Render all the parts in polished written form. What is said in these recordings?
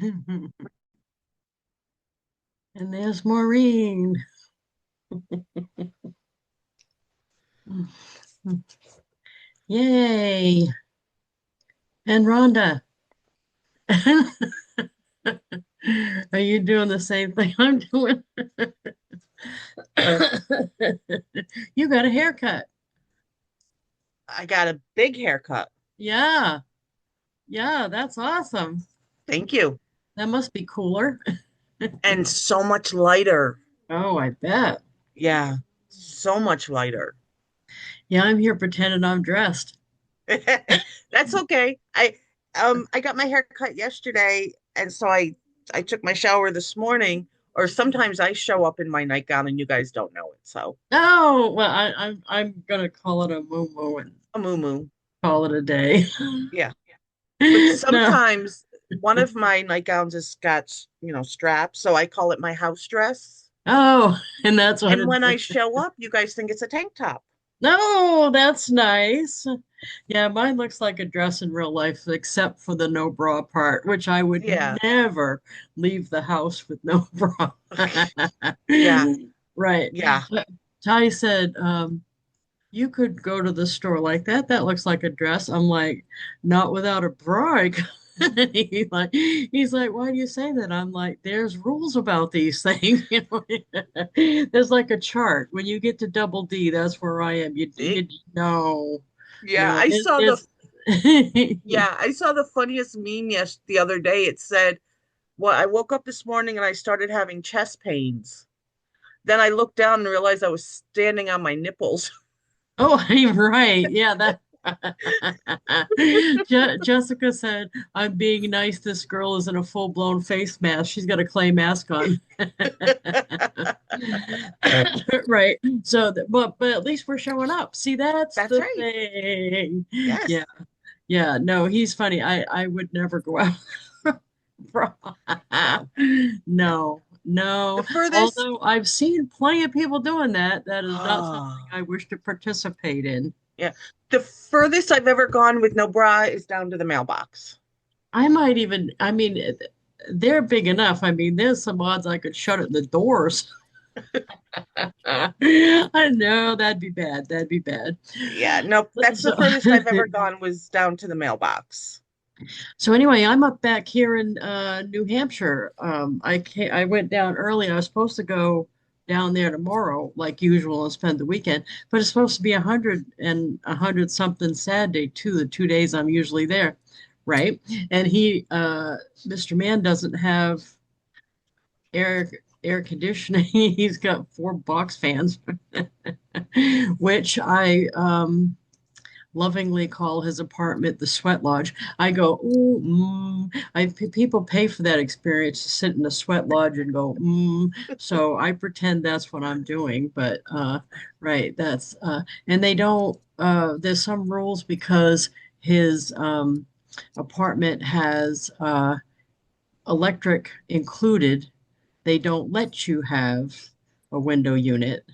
And there's Maureen. Yay. And Rhonda. Are you doing the same thing I'm doing? You got a haircut. I got a big haircut. Yeah. Yeah, that's awesome. Thank you. That must be cooler. And so much lighter. Oh, I bet. Yeah, so much lighter. Yeah, I'm here pretending I'm dressed. That's okay. I got my hair cut yesterday, and so I took my shower this morning, or sometimes I show up in my nightgown and you guys don't know it. So Oh, well, I'm gonna call it a moo and a moo. call it a day. Yeah. But No. sometimes one of my nightgowns has got, straps, so I call it my house dress. Oh, and that's what And it when I is. show up, you guys think it's a tank top. No, that's nice. Yeah, mine looks like a dress in real life, except for the no bra part, which I would Yeah. never leave the house with no bra. Yeah. Right. Yeah. But Ty said, you could go to the store like that. That looks like a dress. I'm like, not without a bra. He's like, why do you say that? I'm like, there's rules about these things. There's like a chart. When you get to double D, that's where I am. You know, Yeah, no, there's I saw the funniest meme the other day. It said, "Well, I woke up this morning and I started having chest pains. Then I looked down and realized I was standing on my nipples." oh, I'm right. Yeah, that Jessica said, I'm being nice. This girl is in a full-blown face mask. She's got a clay mask on. Right. So, but at least we're showing up. See, that's That's the right. thing. Yes. Yeah. Yeah. No, he's funny. I would never go out. No. No, The no. furthest Although I've seen plenty of people doing that, that is not something oh, I wish to participate in. yeah. The furthest I've ever gone with no bra is down to the mailbox. I might even, I mean, they're big enough. I mean, there's some odds I could shut it the doors. I know that'd be bad. That'd be bad. Yeah, nope. That's the So, furthest I've ever gone was down to the mailbox. so anyway, I'm up back here in New Hampshire. I went down early. I was supposed to go down there tomorrow, like usual, and spend the weekend. But it's supposed to be 100 something Saturday too. The 2 days I'm usually there, right? And Mr. Man, doesn't have air air conditioning. He's got four box fans, which I lovingly call his apartment the sweat lodge. I go, ooh, people pay for that experience to sit in a sweat lodge and go, So I pretend that's what I'm doing, but right, and they don't. There's some rules because his apartment has electric included. They don't let you have a window unit,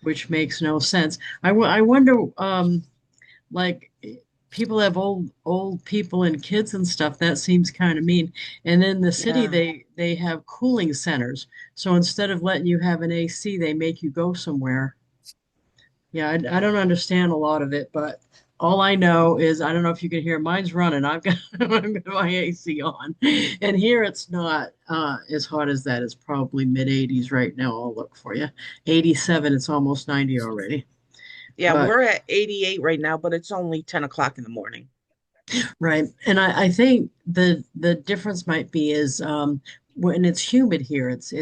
which makes no sense. I wonder, like people have old people and kids and stuff. That seems kind of mean. And in the city, Yeah. they have cooling centers. So instead of letting you have an AC, they make you go somewhere. Yeah, I don't understand a lot of it, but all I know is I don't know if you can hear mine's running. I've got my AC on, and here it's not as hot as that. It's probably mid 80s right now. I'll look for you. 87. It's almost 90 already. Yeah, But we're at 88 right now, but it's only 10 o'clock in the morning. right, and I think the difference might be is when it's humid here, it's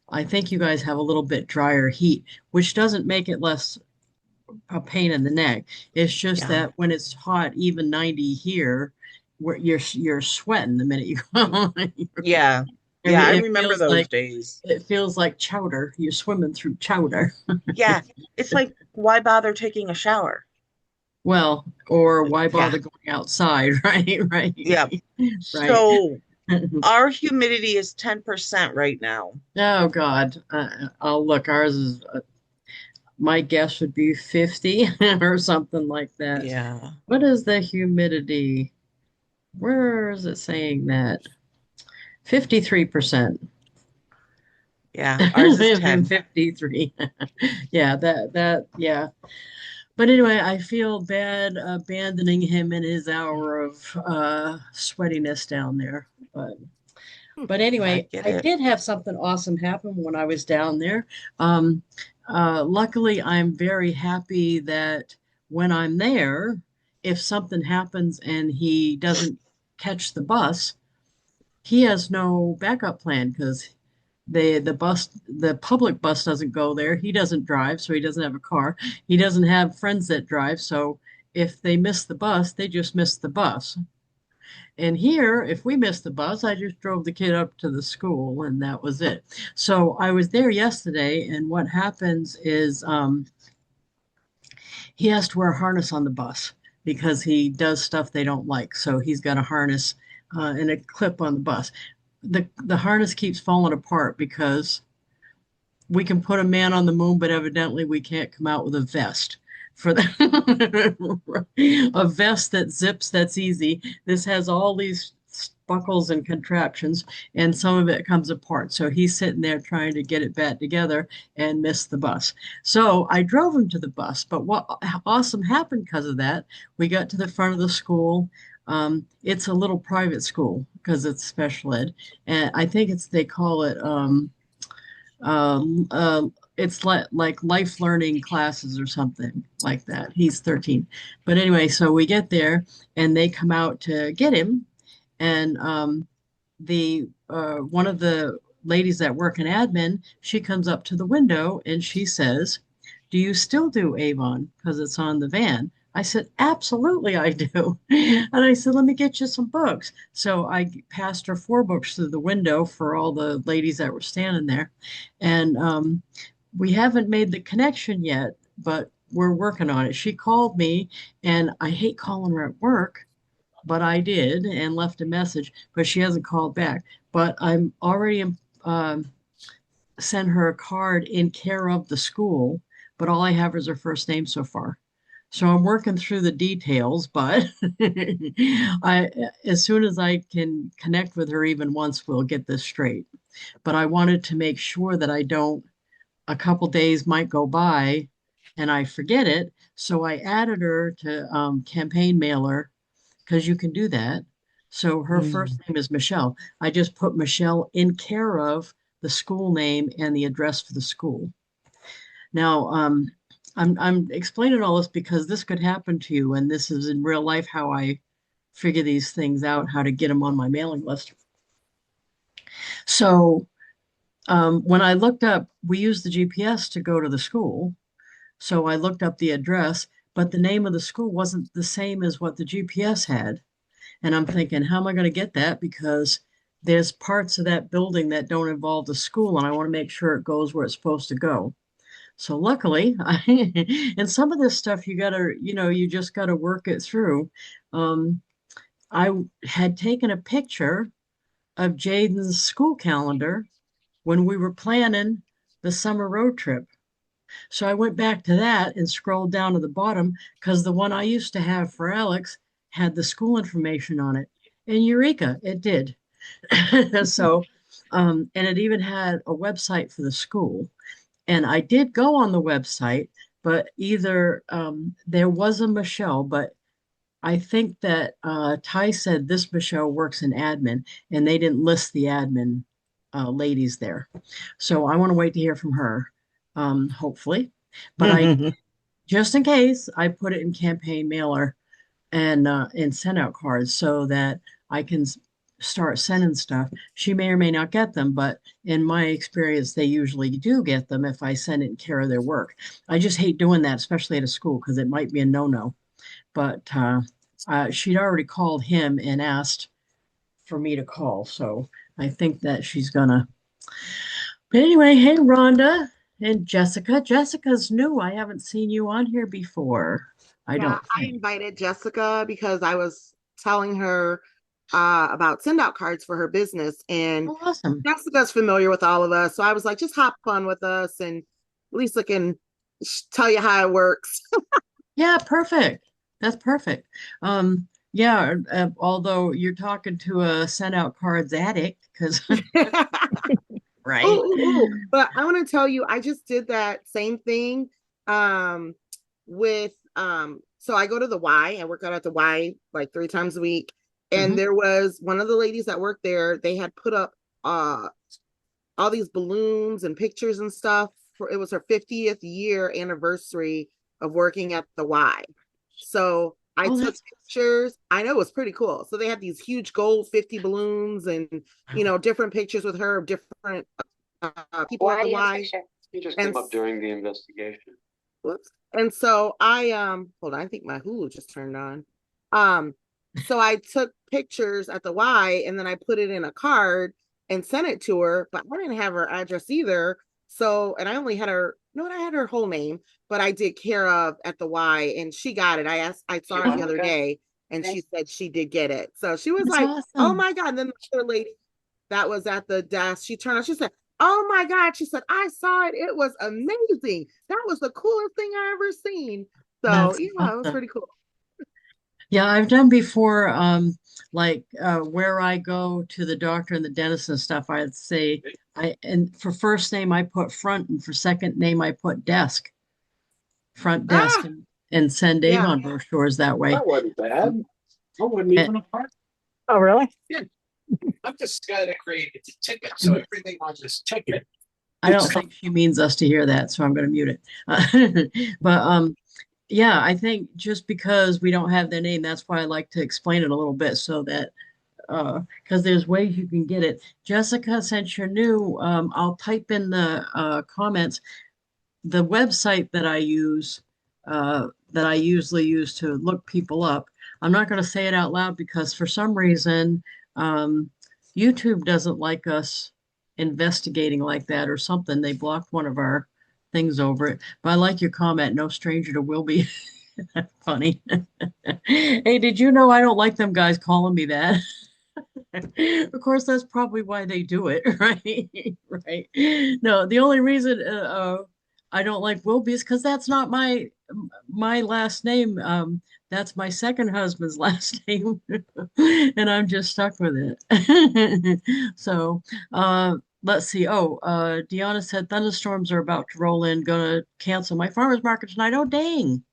I think you guys have a little bit drier heat, which doesn't make it less a pain in the neck. It's just Yeah. that when it's hot, even 90 here, where you're sweating the minute you go. Yeah. Yeah, I It remember feels those like days. chowder. You're swimming through chowder. Yeah. It's like, why bother taking a shower? Well, or why Yeah. bother going outside, right? Right. Yeah. Right. So our humidity is 10% right now. Oh God. I'll look. Ours is my guess would be 50 or something like that. Yeah. What is the humidity? Where is it saying that? 53%. Yeah, ours is 10. 53. Yeah, yeah. But anyway, I feel bad abandoning him in his hour of sweatiness down there. But I anyway, get I it. did have something awesome happen when I was down there. Um, Luckily, I'm very happy that when I'm there, if something happens and he doesn't catch the bus, he has no backup plan because the public bus doesn't go there. He doesn't drive, so he doesn't have a car. He doesn't have friends that drive, so if they miss the bus, they just miss the bus. And here, if we missed the bus, I just drove the kid up to the school and that was it. So I was there yesterday, and what happens is he has to wear a harness on the bus because he does stuff they don't like. So he's got a harness and a clip on the bus. The harness keeps falling apart because we can put a man on the moon, but evidently we can't come out with a vest for the a vest that zips, that's easy. This has all these buckles and contraptions, and some of it comes apart. So he's sitting there trying to get it back together and missed the bus. So I drove him to the bus. But what awesome happened because of that, we got to the front of the school. It's a little private school because it's special ed, and I think it's they call it um, uh, it's like life learning classes or something like that. He's 13. But anyway, so we get there and they come out to get him. And the one of the ladies that work in admin, she comes up to the window and she says, "Do you still do Avon? Because it's on the van." I said, "Absolutely, I do." And I said, "Let me get you some books." So I passed her 4 books through the window for all the ladies that were standing there. And we haven't made the connection yet, but we're working on it. She called me, and I hate calling her at work, but I did and left a message, but she hasn't called back. But I'm already sent her a card in care of the school, but all I have is her first name so far. So I'm working through the details, but I as soon as I can connect with her even once, we'll get this straight. But I wanted to make sure that I don't, a couple days might go by and I forget it. So I added her to campaign mailer because you can do that. So her first Mm. name is Michelle. I just put Michelle in care of the school name and the address for the school. Now, I'm explaining all this because this could happen to you, and this is in real life how I figure these things out, how to get them on my mailing list. So when I looked up, we used the GPS to go to the school. So I looked up the address, but the name of the school wasn't the same as what the GPS had. And I'm thinking, how am I going to get that? Because there's parts of that building that don't involve the school, and I want to make sure it goes where it's supposed to go. So luckily, and some of this stuff you gotta, you just gotta work it through. Um, I had taken a picture of Jaden's school calendar when we were planning the summer road trip. So I went back to that and scrolled down to the bottom because the one I used to have for Alex had the school information on it. And Eureka, it did. So, and it even had a website for the school. And I did go on the website, but either there was a Michelle, but I think that Ty said this Michelle works in admin, and they didn't list the admin ladies there. So I want to wait to hear from her, hopefully. But I, just in case, I put it in campaign mailer and send out cards so that I can start sending stuff. She may or may not get them, but in my experience, they usually do get them if I send it in care of their work. I just hate doing that, especially at a school, because it might be a no-no. But she'd already called him and asked for me to call, so I think that she's gonna. But anyway, hey Rhonda and Jessica. Jessica's new. I haven't seen you on here before. I Yeah, don't I think. invited Jessica because I was telling her about send out cards for her business. And Oh, awesome. Jessica's familiar with all of us. So I was like, just hop on with us and Lisa can tell you how it works. Yeah, perfect. That's perfect. Yeah, although you're talking to a send out cards addict, because Ooh, right. ooh, ooh. But I want to tell you, I just did that same thing um with so I go to the Y. I work out at the Y like 3 times a week. And Hmm. there was one of the ladies that worked there, they had put up all these balloons and pictures and stuff for it was her 50th year anniversary of working at the Y. So I Oh, took that's pictures. I know it was pretty cool. So they had these huge gold 50 balloons and different pictures with her of different people at Why the do you have a Y. picture? You just And came up during the investigation. whoops. And so I hold on, I think my Hulu just turned on. Um so I took pictures at the Y and then I put it in a card and sent it to her, but I didn't have her address either. So and I only had her no, I had her whole name, but I did care of at the Y and she got it. I saw her the other day and she said she did get it. So she was that's like, oh awesome. my God. And then the other lady that was at the desk, she turned on, she said, oh my God. She said, I saw it. It was amazing. That was the coolest thing I ever seen. So That's yeah, it was awesome. pretty cool. Yeah, I've done before, like where I go to the doctor and the dentist and stuff, I'd say and for first name I put front and for second name I put desk, front desk Ah, and send yeah. Avon brochures that way. That wasn't bad. I wasn't And even a part. Oh, really? Yeah, I'm just the guy that created the ticket, so everything on this ticket. I don't think she means us to hear that, so I'm going to mute it. But yeah, I think just because we don't have their name, that's why I like to explain it a little bit so that because there's ways you can get it. Jessica, since you're new, I'll type in the comments the website that I usually use to look people up. I'm not going to say it out loud because for some reason um, YouTube doesn't like us investigating like that or something. They blocked one of our things over it. But I like your comment. No stranger to Wilby. Funny. Hey, did you know I don't like them guys calling me that? Of course, that's probably why they do it, right? Right. No, the only reason I don't like Wilby is because that's not my last name. That's my second husband's last name, and I'm just stuck with it. So, let's see. Oh, Deanna said thunderstorms are about to roll in. Gonna cancel my farmers market tonight. Oh, dang!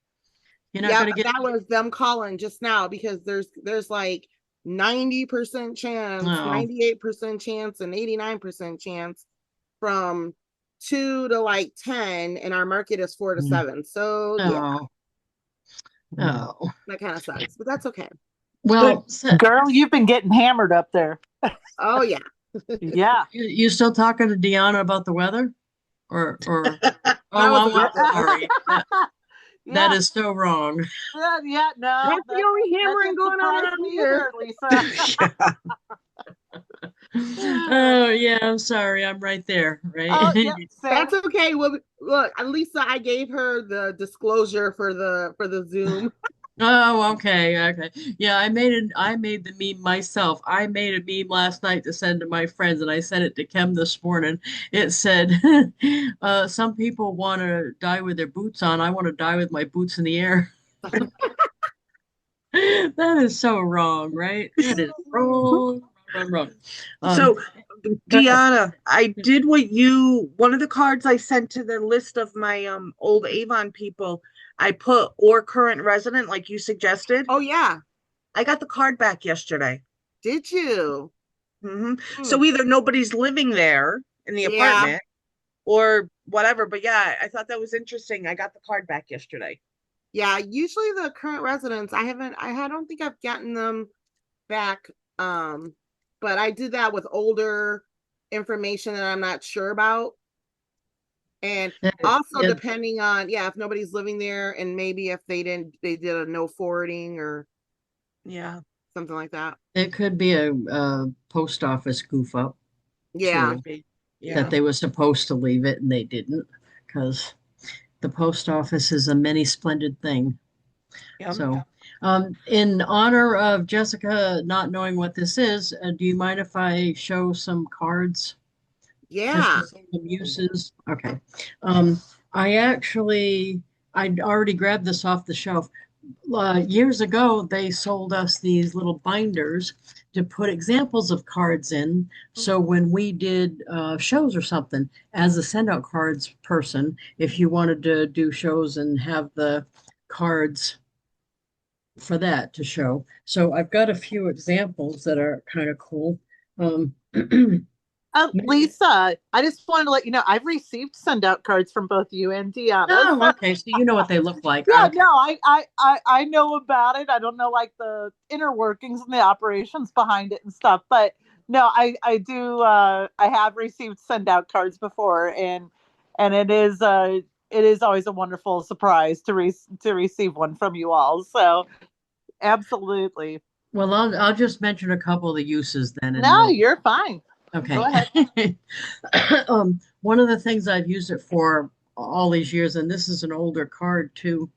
You're not Yeah, gonna get. that was them calling just now because there's like 90% chance, Oh, 98% chance, and 89% chance from 2 to like 10, and our market is 4 to mm, 7. So yeah, oh, oh. that kind of sucks, but that's okay. Well, But girl, you've been getting hammered up there. Oh yeah. Yeah. you still talking to Deanna about the weather? Or That was oh, I'm about it. sorry. That Yeah. is so wrong. Yeah, no, That's the only that hammering didn't going on surprise around me here. either, Lisa. Oh yeah, I'm sorry. I'm right there, right? Oh, yep, same. That's okay. Well, look, at least I gave her the disclosure for the Zoom. Oh, okay, okay. Yeah, I made the meme myself. I made a meme last night to send to my friends and I sent it to Kim this morning. It said, some people want to die with their boots on. I want to die with my boots in the air. That is so wrong, right? That is wrong, wrong, wrong, wrong. Um, So, go ahead. Deanna, I did one of the cards I sent to the list of my old Avon people, I put or current resident like you suggested. Oh yeah. I got the card back yesterday. Did you? Hmm. So either nobody's living there in the Yeah. apartment or whatever. But yeah, I thought that was interesting. I got the card back yesterday. Yeah, usually the current residents, I don't think I've gotten them back. Um, but I did that with older information that I'm not sure about. And Yeah, also yeah, depending on, yeah, if nobody's living there and maybe if they did a no forwarding or Yeah. something like that. it could be a post office goof up Yeah. Could be. that Yeah. they were supposed to leave it and they didn't because the post office is a many splendid thing. Yeah. So, in honor of Jessica not knowing what this is, do you mind if I show some cards just Yeah. to see some uses? Okay. Um, I actually, I'd already grabbed this off the shelf, Years ago, they sold us these little binders to put examples of cards in. So when we did shows or something, as a send out cards person, if you wanted to do shows and have the cards for that to show. So I've got a few examples that are kind of cool. Um, Lisa, I just wanted to let you know I've received send out cards from both you and Deanna. oh, okay. So you know what they look like. Yeah, Okay. no, I know about it. I don't know like the inner workings and the operations behind it and stuff, but no, I do I have received send out cards before, and it is always a wonderful surprise to receive one from you all. So absolutely. Well, I'll just mention a couple of the uses then, and No, we'll you're fine. Go okay. ahead. One of the things I've used it for all these years, and this is an older card too.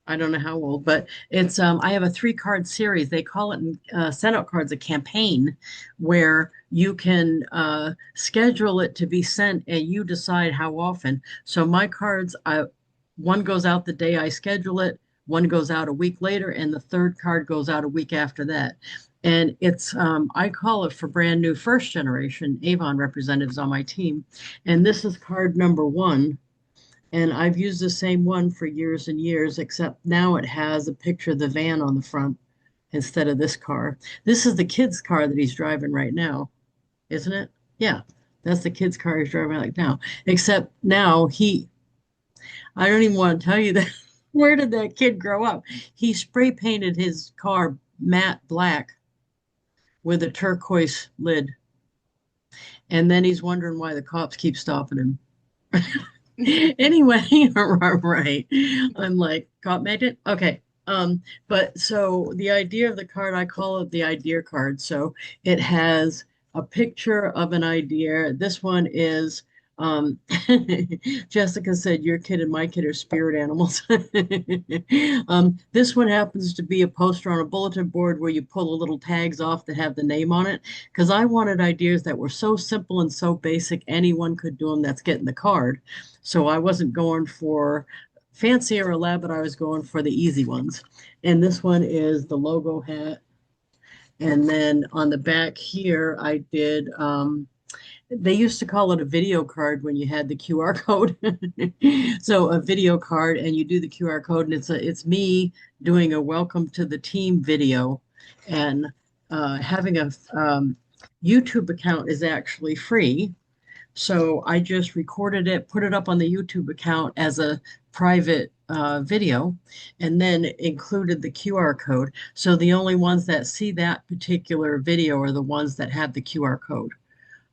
I don't know how old, but it's I have a 3 card series. They call it in send out cards a campaign, where you can schedule it to be sent and you decide how often. So my cards, one goes out the day I schedule it, one goes out a week later, and the third card goes out a week after that. And it's I call it for brand new first generation Avon representatives on my team. And this is card number 1. And I've used the same one for years and years, except now it has a picture of the van on the front instead of this car. This is the kid's car that he's driving right now, isn't it? Yeah, that's the kid's car he's driving right now. Except now I don't even want to tell you that. Where did that kid grow up? He spray painted his car matte black with a turquoise lid. And then he's wondering why the cops keep stopping him. Anyway, right. I'm like, cop magnet? Okay. But so the idea of the card, I call it the idea card. So it has a picture of an idea. This one is Jessica said your kid and my kid are spirit animals. This one happens to be a poster on a bulletin board where you pull the little tags off that have the name on it. Because I wanted ideas that were so simple and so basic, anyone could do them that's getting the card. So I wasn't going for fancy or elaborate, I was going for the easy ones. And this one is the logo hat. And then on the back here, I did, they used to call it a video card when you had the QR code. So a video card, and you do the QR code, and it's me doing a welcome to the team video. And having a YouTube account is actually free. So I just recorded it, put it up on the YouTube account as a private video, and then included the QR code. So the only ones that see that particular video are the ones that have the QR code.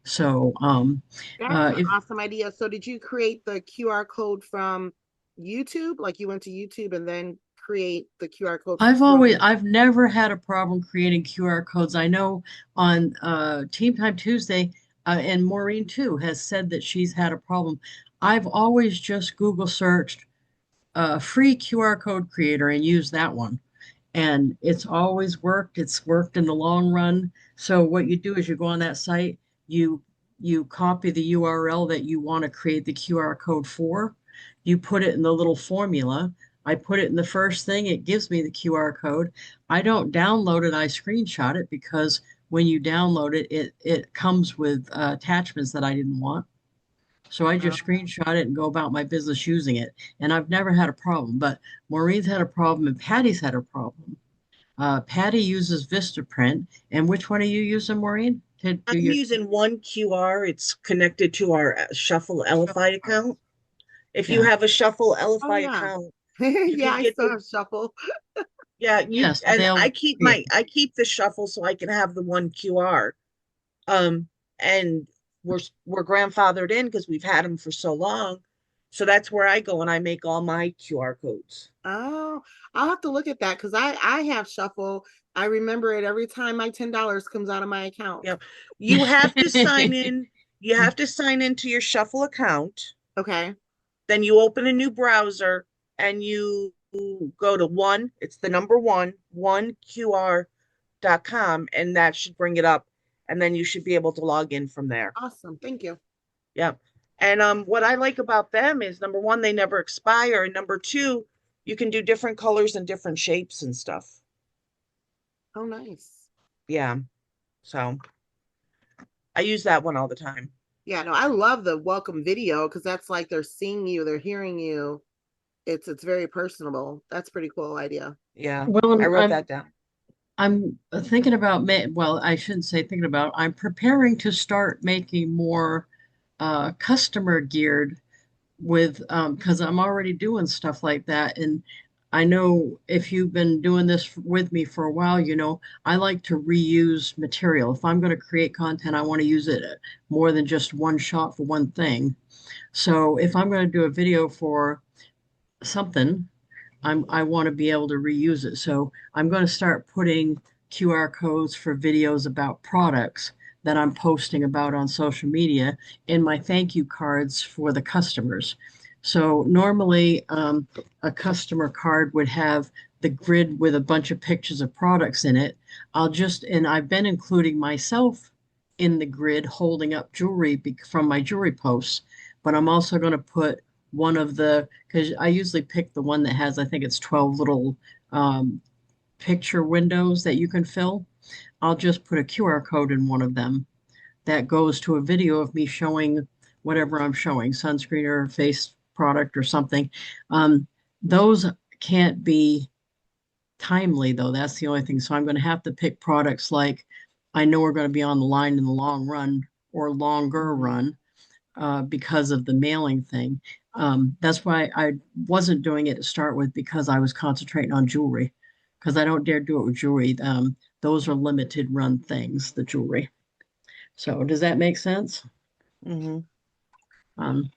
So That's an if awesome idea. So did you create the QR code from YouTube? Like you went to YouTube and then create the QR code from I've never had a problem creating QR codes. I know on Team Time Tuesday, and Maureen too has said that she's had a problem. I've always just Google searched free QR code creator and used that one. And it's always worked. It's worked in the long run. So what you do is you go on that site, you you copy the URL that you want to create the QR code for. You put it in the little formula. I put it in the first thing, it gives me the QR code. I don't download it, I screenshot it because when you download it, it comes with attachments that I didn't want. So I just screenshot it and go about my business using it. And I've never had a problem, but Maureen's had a problem and Patty's had a problem. Patty uses Vistaprint. And which one are you using, Maureen, to do I'm your using one QR. It's connected to our Shuffle LFI account. If you yeah. have a Shuffle Oh LFI yeah. account, you Yeah, can I get still the have Shuffle. you Yes, and they'll create. I keep the Shuffle so I can have the one QR. And we're grandfathered in because we've had them for so long. So that's where I go and I make all my QR codes. Oh, I'll have to look at that because I have Shuffle. I remember it every time my $10 comes out of my account. Yeah. You have to sign in. You have to sign into your Shuffle account. Okay. Then you open a new browser and you go to it's the number oneqr.com, and that should bring it up. And then you should be able to log in from there. Awesome. Thank you. Yep. And what I like about them is number one, they never expire. And number two, You can do different colors and different shapes and stuff. Oh, nice. Yeah. So I use that one all the time. Yeah, no, I love the welcome video because that's like they're seeing you, they're hearing you. It's very personable. That's a pretty cool idea. Yeah. I Well, wrote that down. I'm thinking about well, I shouldn't say thinking about. I'm preparing to start making more customer geared with because I'm already doing stuff like that. And I know if you've been doing this with me for a while, you know, I like to reuse material. If I'm going to create content, I want to use it more than just one shot for one thing. So if I'm going to do a video for something, I want to be able to reuse it. So I'm going to start putting QR codes for videos about products that I'm posting about on social media in my thank you cards for the customers. So normally a customer card would have the grid with a bunch of pictures of products in it. And I've been including myself in the grid holding up jewelry from my jewelry posts, but I'm also going to put one of the, because I usually pick the one that has, I think it's 12 little um, picture windows that you can fill. I'll just put a QR code in one of them that goes to a video of me showing whatever I'm showing, sunscreen or face product or something. Um, those can't be timely though. That's the only thing. So I'm going to have to pick products like I know we're going to be on the line in the long run or longer Mhm. run because of the mailing thing. That's why I wasn't doing it to start with because I was concentrating on jewelry because I don't dare do it with jewelry. Those are limited run things, the jewelry. So does that make sense? Hmm. Um,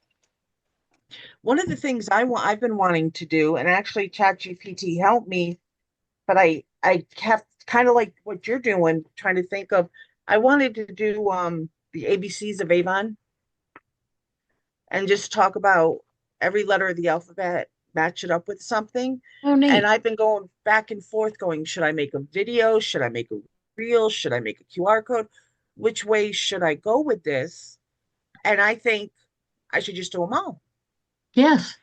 One of the things I've been wanting to do, and actually ChatGPT helped me, but I kept kind of like what you're doing, trying to think of. I wanted to do the ABCs of Avon and just talk about every letter of the alphabet, match it up with something. oh, And neat. I've been going back and forth, going, should I make a video? Should I make a reel? Should I make a QR code? Which way should I go with this? And I think I should just do them all. Yes.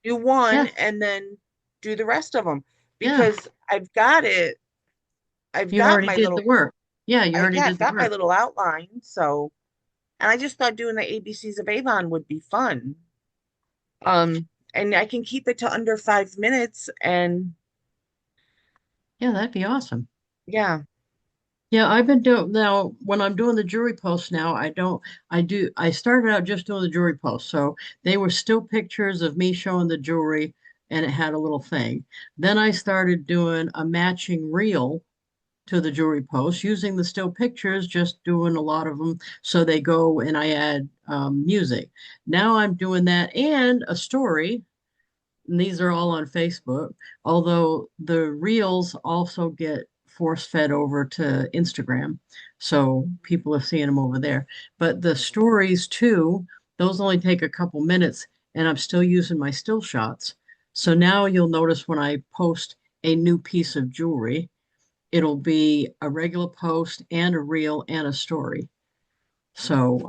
Do one Yes. and then do the rest of them Yeah. because I've got it. I've You got already my did the little, work. Yeah, you already I've did the got my work. little outline. So, and I just thought doing the ABCs of Avon would be fun. And I can keep it to under 5 minutes. And Yeah, that'd be awesome. yeah, Yeah, I've been doing now when I'm doing the jewelry posts now, I started out just doing the jewelry posts. So they were still pictures of me showing the jewelry and it had a little thing. Then I started doing a matching reel to the jewelry post using the still pictures, just doing a lot of them. So they go and I add music. Now I'm doing that and a story. And these are all on Facebook, although the reels also get force fed over to Instagram. So people are seeing them over there. But the stories too, those only take a couple minutes, and I'm still using my still shots. So now you'll notice when I post a new piece of jewelry, it'll be a regular post and a reel and a story. So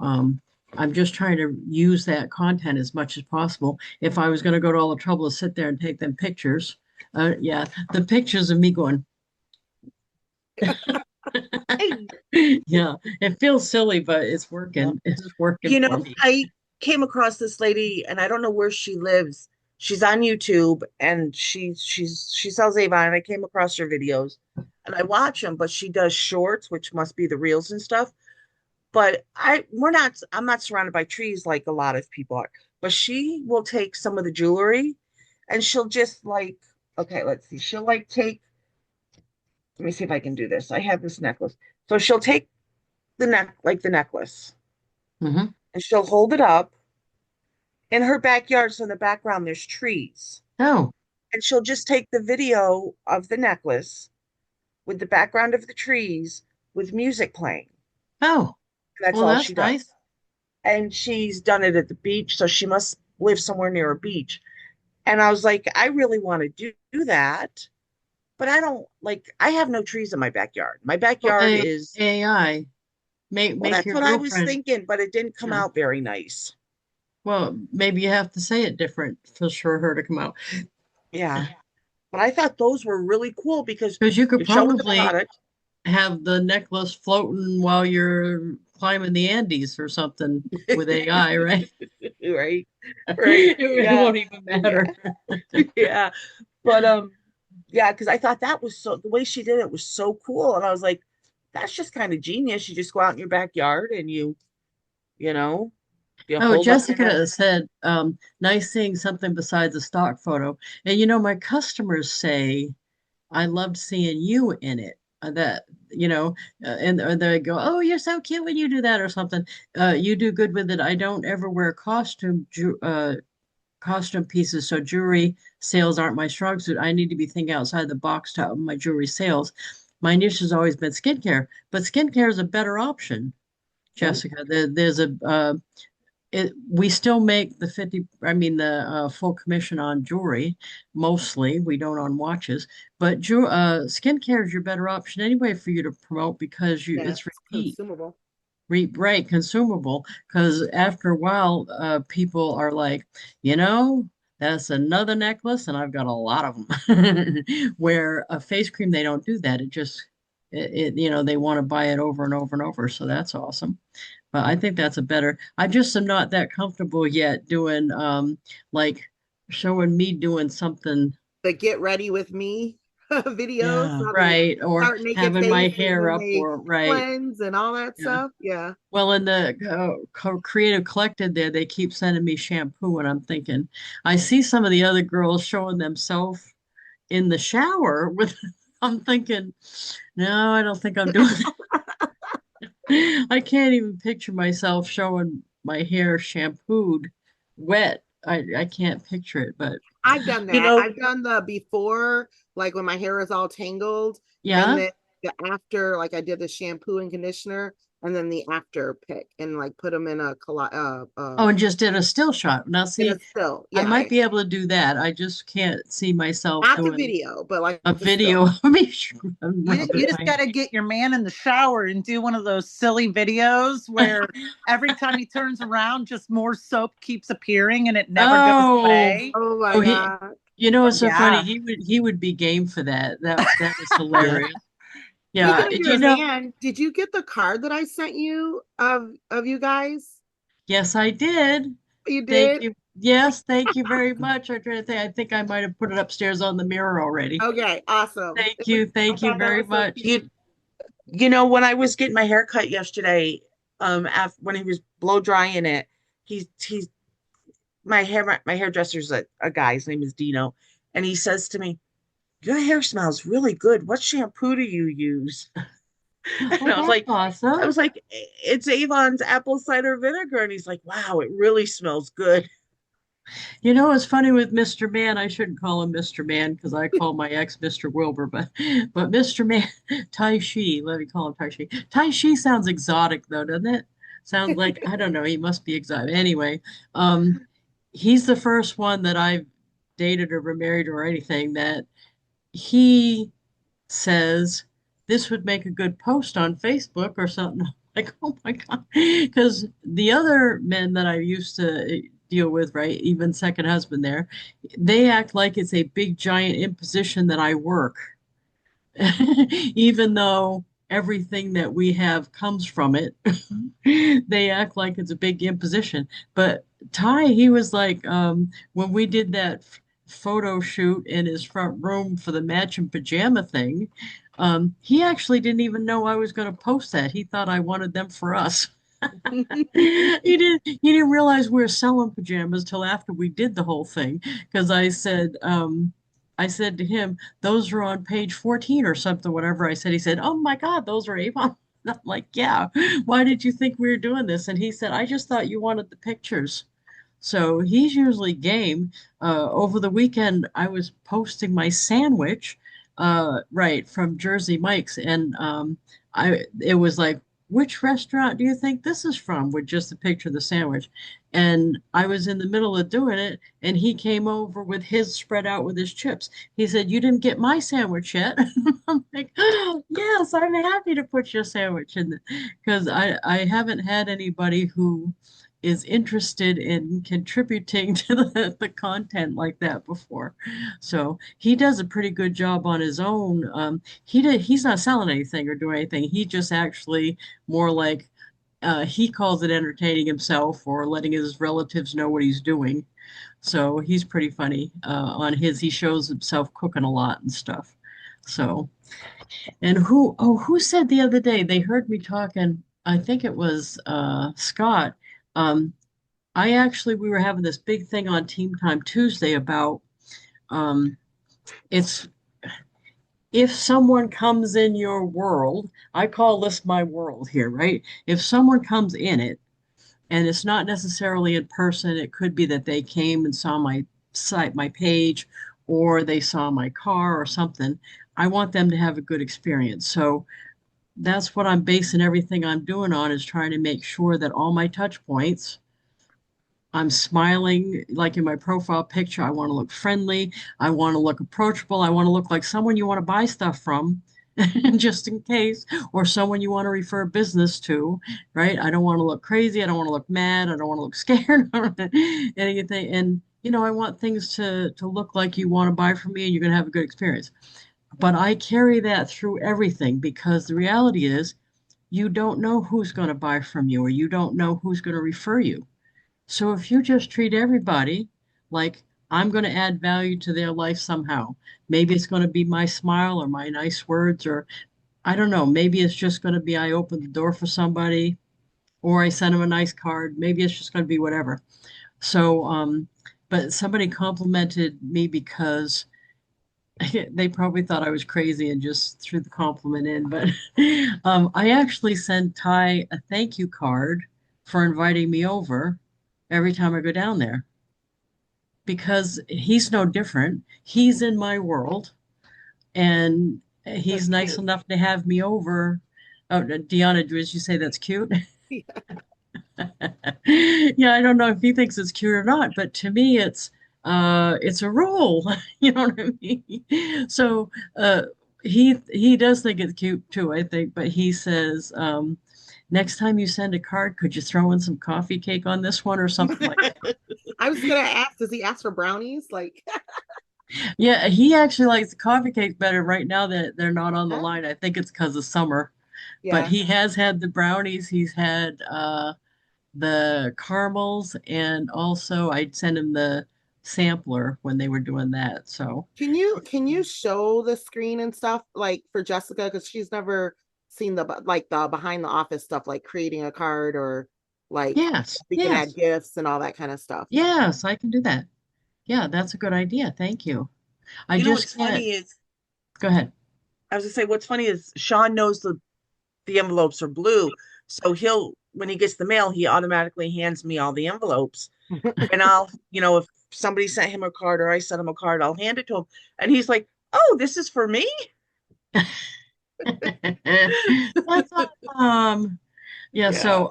I'm just trying to use that content as much as possible. If I was going to go to all the trouble to sit there and take them pictures, yeah, the pictures of me going, hey, yeah, it feels silly, but it's working. It's working for me. I came across this lady, and I don't know where she lives. She's on YouTube, and she sells Avon. And I came across her videos, and I watch them. But she does shorts, which must be the reels and stuff. But I'm not surrounded by trees like a lot of people are. But she will take some of the jewelry, and she'll just like, okay, let's see. She'll like take. Let me see if I can do this. I have this necklace. So she'll take the necklace, Hmm. and she'll hold it up in her backyard. So in the background, there's trees. Oh, And she'll just take the video of the necklace with the background of the trees with music playing. oh, And that's well, all she that's does. nice. And she's done it at the beach. So she must live somewhere near a beach. And I was like, I really want to do that. But I don't like, I have no trees in my backyard. My Well, backyard is, AI, well, make that's your what I was girlfriend. thinking, but it didn't come Yeah. out very nice. Well, maybe you have to say it different for sure her to come out. Yeah. But I thought those were really cool because Because you could you're showing the probably product. have the necklace floating while you're climbing the Andes or something with AI, right? Right. Right. It Yeah. won't even Yeah. matter. Yeah. But yeah, because I thought that was so the way she did it was so cool. And I was like, that's just kind of genius. You just go out in your backyard and you know, you Oh, hold up your neck. Jessica said, nice seeing something besides a stock photo. And my customers say, I loved seeing you in it. That, and or they go, oh, you're so cute when you do that or something. You do good with it. I don't ever wear costume pieces, so jewelry sales aren't my strong suit. I need to be thinking outside the box to up my jewelry sales. My niche has always been skincare, but skincare is a better option, Right. Jessica. There's a we still make the 50, I mean the full commission on jewelry, mostly. We don't on watches, but skincare is your better option anyway for you to promote because Yeah, it's it's repeat. consumable. Right, consumable. Because after a while, people are like, you know, that's another necklace, and I've got a lot of them. Where a face cream, they don't do that. They want to buy it over and over and over. So that's awesome. But I think that's a better. I just am not that comfortable yet doing like showing me doing something. The get ready with me videos, Yeah, how they right. Or start naked having my face and hair then up, they or right. cleanse and all that Yeah. stuff. Yeah. Well, in the Creative Collected there, they keep sending me shampoo, and I'm thinking, I see some of the other girls showing themselves in the shower with, I'm thinking, no, I don't think I'm doing that. I can't even picture myself showing my hair shampooed, wet. I can't picture it, but I've done You that. know, I've done the before, like when my hair is all tangled, and yeah. then the after, like I did the shampoo and conditioner, and then the after pick, and like put them in a Oh, and just did a still shot. Now, in a see, still. I Yeah, might be able to do that. I just can't see myself not the doing video, but like a the still. video of me rubbing You just my got to get your man in the shower and do one of those silly videos where every time he turns around, just more soap keeps appearing and it never goes Oh, away. Oh my oh, he, God. it's so funny. Yeah. He would be game for that. That is yeah. hilarious. Speaking Yeah. of Do your man, did you get the card that I sent you of you guys? Yes, I did. You Thank did? you. Yes, thank you very much. I'm trying to think. I think I might have put it upstairs on the mirror already. Okay, awesome. Thank you. I Thank you thought that very was so much. cute. When I was getting my hair cut yesterday, when he was blow drying it, he's my hairdresser's a guy. His name is Dino, and he says to me, "Your hair smells really good. What shampoo do you use?" And Oh, I was that's like, awesome. It's Avon's apple cider vinegar, and he's like, "Wow, it really smells good." It's funny with Mr. Man. I shouldn't call him Mr. Man because I call my ex Mr. Wilber, but Mr. Man, Tai Shi, let me call him Tai Shi. Tai Shi sounds exotic though, doesn't it? Sounds like I don't know. He must be exotic. Anyway, um, he's the first one that I've dated or remarried or anything that he says this would make a good post on Facebook or something. Like, oh my God. Because the other men that I used to deal with, right, even second husband there, they act like it's a big giant imposition that I work, even though everything that we have comes from it. They act like it's a big imposition. But Ty, he was like, when we did that photo shoot in his front room for the matching pajama thing, he actually didn't even know I was going to post that. He thought I wanted them for us. He didn't realize we were selling pajamas till after we did the whole thing because I said to him, those are on page 14 or something, whatever I said. He said, oh my God, those are Avon. I'm like, yeah, why did you think we were doing this? And he said, I just thought you wanted the pictures. So he's usually game. Over the weekend, I was posting my sandwich, right, from Jersey Mike's, and it was like, which restaurant do you think this is from? With just a picture of the sandwich. And I was in the middle of doing it, and he came over with his spread out with his chips. He said, you didn't get my sandwich yet. I'm like, oh, yes, I'm happy to put your sandwich in because I haven't had anybody who is interested in contributing to the content like that before. So he does a pretty good job on his own. He's not selling anything or doing anything. He just actually more like he calls it entertaining himself or letting his relatives know what he's doing. So he's pretty funny on his. He shows himself cooking a lot and stuff. So, and who said the other day they heard me talking? I think it was Scott. Um, we were having this big thing on Team Time Tuesday about um, it's if someone comes in your world, I call this my world here, right? If someone comes in it, and it's not necessarily in person, it could be that they came and saw my site, my page, or they saw my car or something. I want them to have a good experience. So that's what I'm basing everything I'm doing on is trying to make sure that all my touch points I'm smiling, like in my profile picture. I want to look friendly. I want to look approachable. I want to look like someone you want to buy stuff from, just in case, or someone you want to refer business to, right? I don't want to look crazy. I don't want to look mad. I don't want to look scared or anything. And, I want things to look like you want to buy from me and you're going to have a good experience. But I carry that through everything because the reality is you don't know who's going to buy from you or you don't know who's going to refer you. So if you just treat everybody like I'm going to add value to their life somehow, maybe it's going to be my smile or my nice words, or I don't know, maybe it's just going to be I open the door for somebody or I send them a nice card. Maybe it's just going to be whatever. So, but somebody complimented me because they probably thought I was crazy and just threw the compliment in. But I actually send Ty a thank you card for inviting me over every time I go down there because he's no different. He's in my world and he's That's nice cute. enough to have me over. Oh, Deanna, did you say that's cute? Yeah, I don't know if he thinks it's cute or not, but to me it's a rule. You know what I mean? So he does think it's cute too, I think, but he says next time you send a card, could you throw in some coffee cake on this one or something like that? I was gonna ask, does he ask for brownies? Like, Yeah, he actually likes the coffee cake better right now that they're not on the huh? line. I think it's because of summer, but Yeah. he has had the brownies. He's had the caramels, and also I'd send him the sampler when they were doing that. So Can you show the screen and stuff like for Jessica because she's never seen the behind the office stuff like creating a card or like yes, we can add yes, gifts and all that kind of stuff. yes, I can do that. Yeah, that's a good idea. Thank you. I You know what's just can't. funny is Go ahead. I was gonna say what's funny is Sean knows the envelopes are blue, so he'll when he gets the mail, he automatically hands me all the envelopes, and if somebody sent him a card or I sent him a card, I'll hand it to him, and he's like, "Oh, this is for me." That's awesome. Yeah, Yeah. so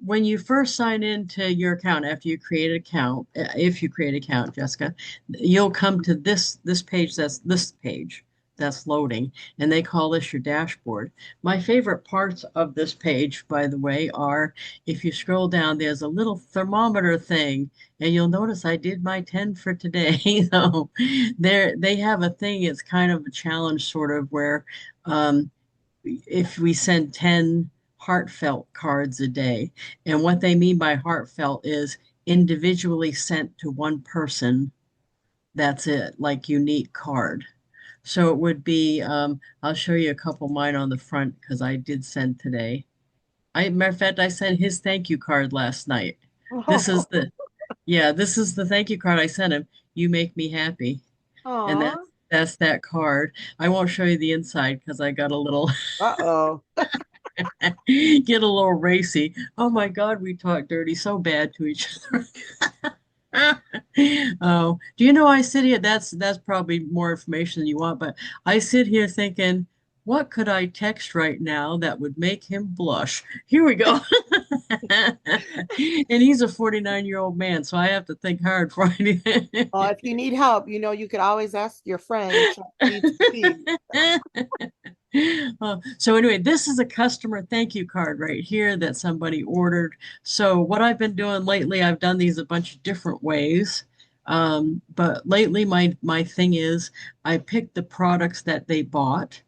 when you first sign into your account after you create an account, if you create an account, Jessica, you'll come to this page that's loading, and they call this your dashboard. My favorite parts of this page, by the way, are if you scroll down, there's a little thermometer thing, and you'll notice I did my 10 for today. So they have a thing, it's kind of a challenge sort of where um, if we send 10 heartfelt cards a day. And what they mean by heartfelt is individually sent to one person. That's it, like unique card. So it would be, I'll show you a couple of mine on the front because I did send today. Matter of fact, I sent his thank you card last night. This is the, yeah, this is the thank you card I sent him. You make me happy. And Aw. that's that card. I won't show you the inside because I got a little Uh-oh. get a little racy. Oh my God, we talk dirty so bad to each other. Oh, do you know I sit here? That's probably more information than you want, but I sit here thinking, what could I text right now that would make him blush? Here we go. And he's a 49-year-old man, so I have to think hard for anything. If you need help, you could always ask your friend, ChatGPT. So anyway, this is a customer thank you card right here that somebody ordered. So what I've been doing lately, I've done these a bunch of different ways. But lately my thing is I pick the products that they bought.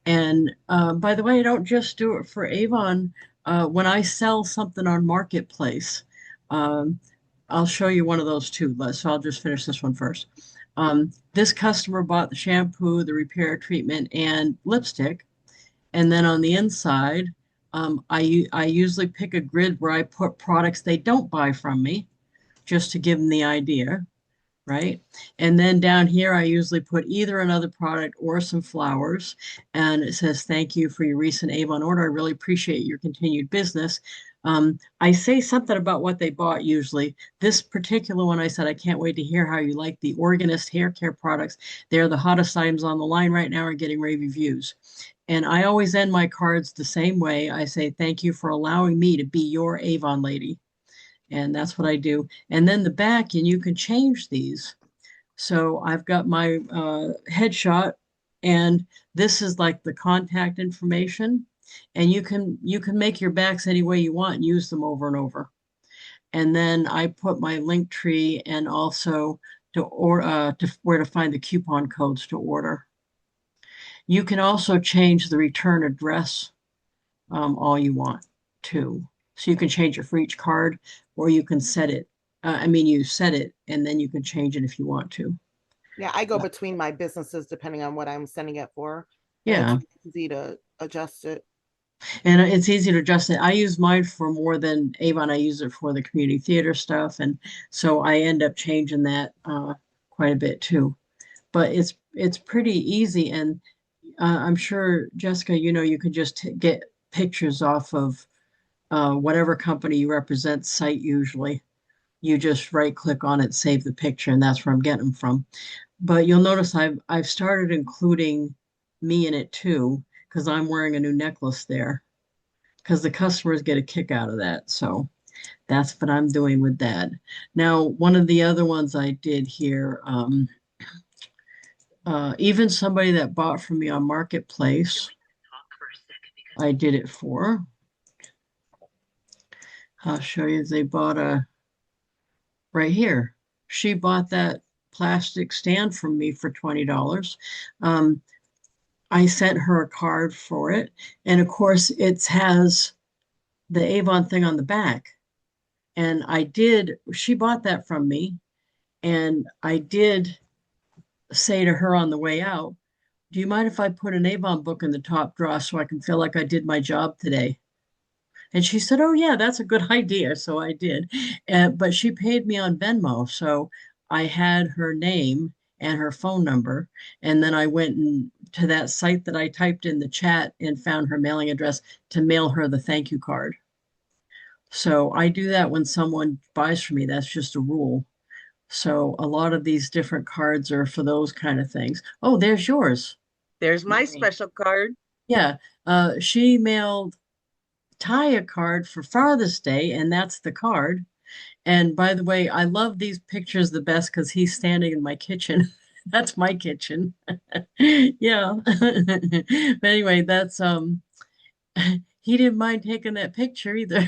And by the way, I don't just do it for Avon. When I sell something on Marketplace, um, I'll show you one of those too. So I'll just finish this one first. This customer bought the shampoo, the repair treatment, and lipstick. And then on the inside, I usually pick a grid where I put products they don't buy from me, just to give them the idea, right? And then down here, I usually put either another product or some flowers. And it says, thank you for your recent Avon order. I really appreciate your continued business. I say something about what they bought usually. This particular one, I said, I can't wait to hear how you like the Organist hair care products. They're the hottest items on the line right now and getting rave reviews. And I always end my cards the same way. I say, thank you for allowing me to be your Avon lady. And that's what I do. And then the back, and you can change these. So I've got my headshot, and this is like the contact information. And you can make your backs any way you want and use them over and over. And then I put my link tree and also to where to find the coupon codes to order. You can also change the return address all you want to. So you can change it for each card, or you can set it. You set it and then you can change it if you want to. Yeah, I go between my businesses depending on what I'm sending it for. And Yeah. it's easy to adjust it. And it's easy to adjust it. I use mine for more than Avon. I use it for the community theater stuff. And so I end up changing that quite a bit too. But it's pretty easy. And I'm sure, Jessica, you could just get pictures off of whatever company you represent site usually. You just right click on it, save the picture, and that's where I'm getting them from. But you'll notice I've started including me in it too, because I'm wearing a new necklace there, because the customers get a kick out of that. So that's what I'm doing with that. Now, one of the other ones I did here, even somebody that bought from me on Marketplace, I did it for. I'll show you. They bought right here. She bought that plastic stand from me for $20. I sent her a card for it. And of course, it has the Avon thing on the back. And she bought that from me. And I did say to her on the way out, do you mind if I put an Avon book in the top drawer so I can feel like I did my job today? And she said, oh, yeah, that's a good idea. So I did. But she paid me on Venmo. So I had her name and her phone number. And then I went to that site that I typed in the chat and found her mailing address to mail her the thank you card. So I do that when someone buys from me. That's just a rule. So a lot of these different cards are for those kind of things. Oh, there's yours. There's my special card. Yeah. She mailed Ty a card for Father's Day, and that's the card. And by the way, I love these pictures the best because he's standing in my kitchen. That's my kitchen. Yeah. But anyway, that's he didn't mind taking that picture either.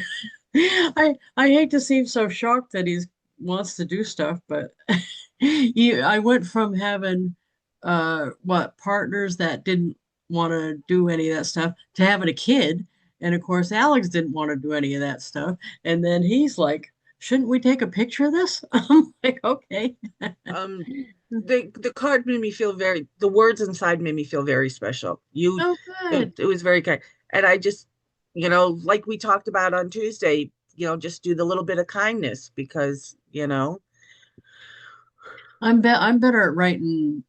I hate to seem so shocked that he wants to do stuff, but I went from having partners that didn't want to do any of that stuff to having a kid. And of course, Alex didn't want to do any of that stuff. And then he's like, shouldn't we take a picture of this? I'm like, okay. The card made me feel the words inside made me feel very special. Oh, good. It was very kind. And I just, like we talked about on Tuesday, just do the little bit of kindness because, I'm better at writing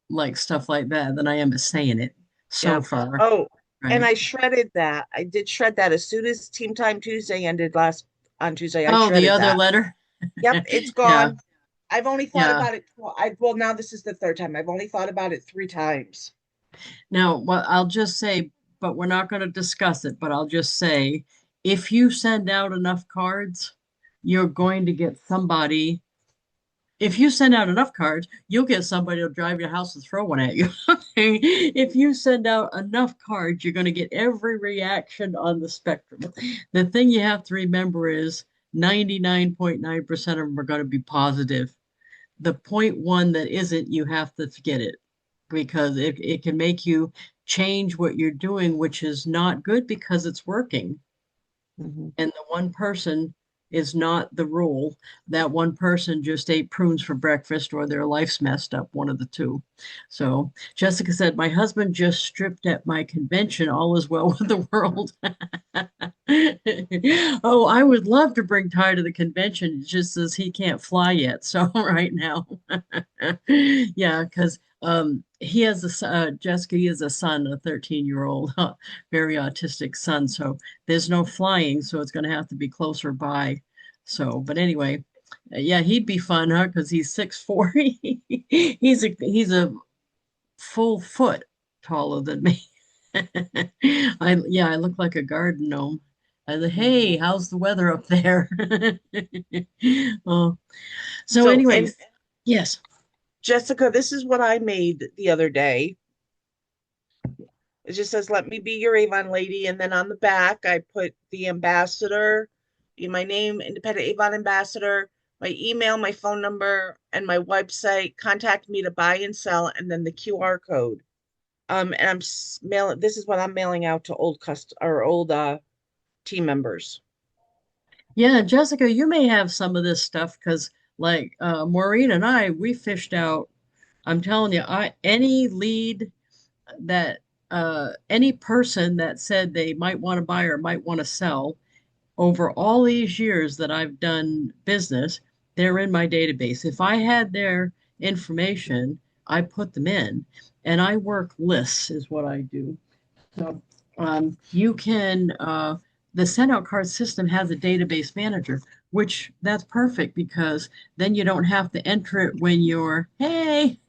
like stuff like that than I am at saying it so far. Oh, right? And I shredded that. I did shred that as soon as Team Time Tuesday ended on Tuesday. Oh, the other letter? Yep, it's gone. Yeah. I've only thought about it. Well, now this is the third time. I've only thought about it 3 times. Now, what I'll just say, but we're not going to discuss it, but I'll just say, if you send out enough cards, you're going to get somebody if you send out enough cards, you'll get somebody to drive your house and throw one at you. If you send out enough cards, you're going to get every reaction on the spectrum. The thing you have to remember is 99.9% of them are going to be positive. The 0.1 that isn't, you have to forget it because it can make you change what you're doing, which is not good because it's working. Mhm. And the one person is not the rule. That one person just ate prunes for breakfast or their life's messed up, one of the two. So Jessica said, my husband just stripped at my convention. All is well with the world. Oh, I would love to bring Ty to the convention. It just says he can't fly yet. So right now, yeah, because he has Jessica, he has a son, a 13-year-old, very autistic son. So there's no flying, so it's going to have to be closer by. So, but anyway, yeah, he'd be fun, huh? Because he's 6'4". He's a full foot taller than me. I look like a garden gnome. Hey, how's the weather up there? Oh, so So, and anyways, yes. Jessica, this is what I made the other day. It just says, let me be your Avon lady. And then on the back, I put the ambassador, my name, Independent Avon Ambassador, my email, my phone number, and my website. Contact me to buy and sell, and then the QR code. And I'm mailing, this is what I'm mailing out to old team members. Yeah, Jessica, you may have some of this stuff because like Maureen and I, we fished out, I'm telling you, any lead that any person that said they might want to buy or might want to sell over all these years that I've done business, they're in my database. If I had their information, I put them in and I work lists is what I do. So you can, the SendOutCard system has a database manager, which that's perfect because then you don't have to enter it when you're, hey,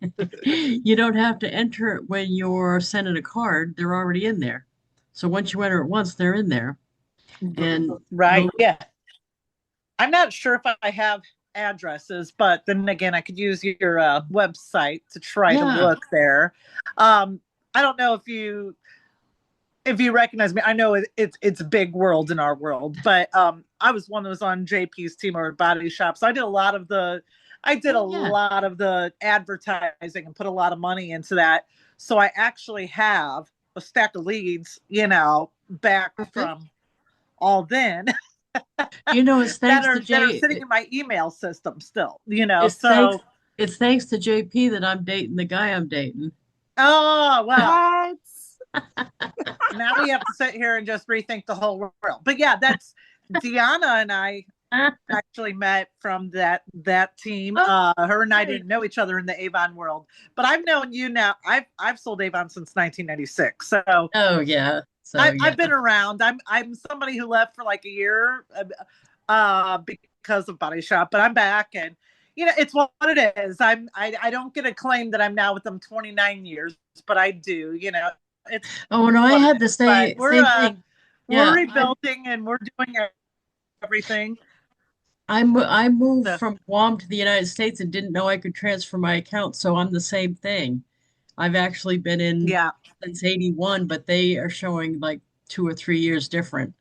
you don't have to enter it when you're sending a card. They're already in there. So once you enter it once, they're in there. And Right. Yeah. I'm not sure if I have addresses, but then again, I could use your website to try to yeah, look there. I don't know if you recognize me. I know it's a big world in our world, but I was one that was on JP's team or Body Shop. So I did a lot of the advertising and put a lot of money into that. So I actually have a stack of leads, back perfect. from all then It's thanks to that are sitting in my email system still, it's thanks so it's thanks to JP that I'm dating the guy I'm dating. oh well. What? Now we have to sit here and just rethink the whole world. But yeah, that's Deanna and I actually met from that team. Her and I didn't know each other in the Avon world, but I've known you now. I've sold Avon since 1996. So Oh yeah. So I've been around. I'm somebody who left for like a year because of Body Shop, but I'm back, and it's what it is. I don't get a claim that I'm now with them 29 years, but I do. It's oh no, I had the same thing. We're Yeah, rebuilding and we're doing everything. I moved So, from Guam to the United States and didn't know I could transfer my account, so I'm the same thing. I've actually been in yeah. since 81, but they are showing like 2 or 3 years different.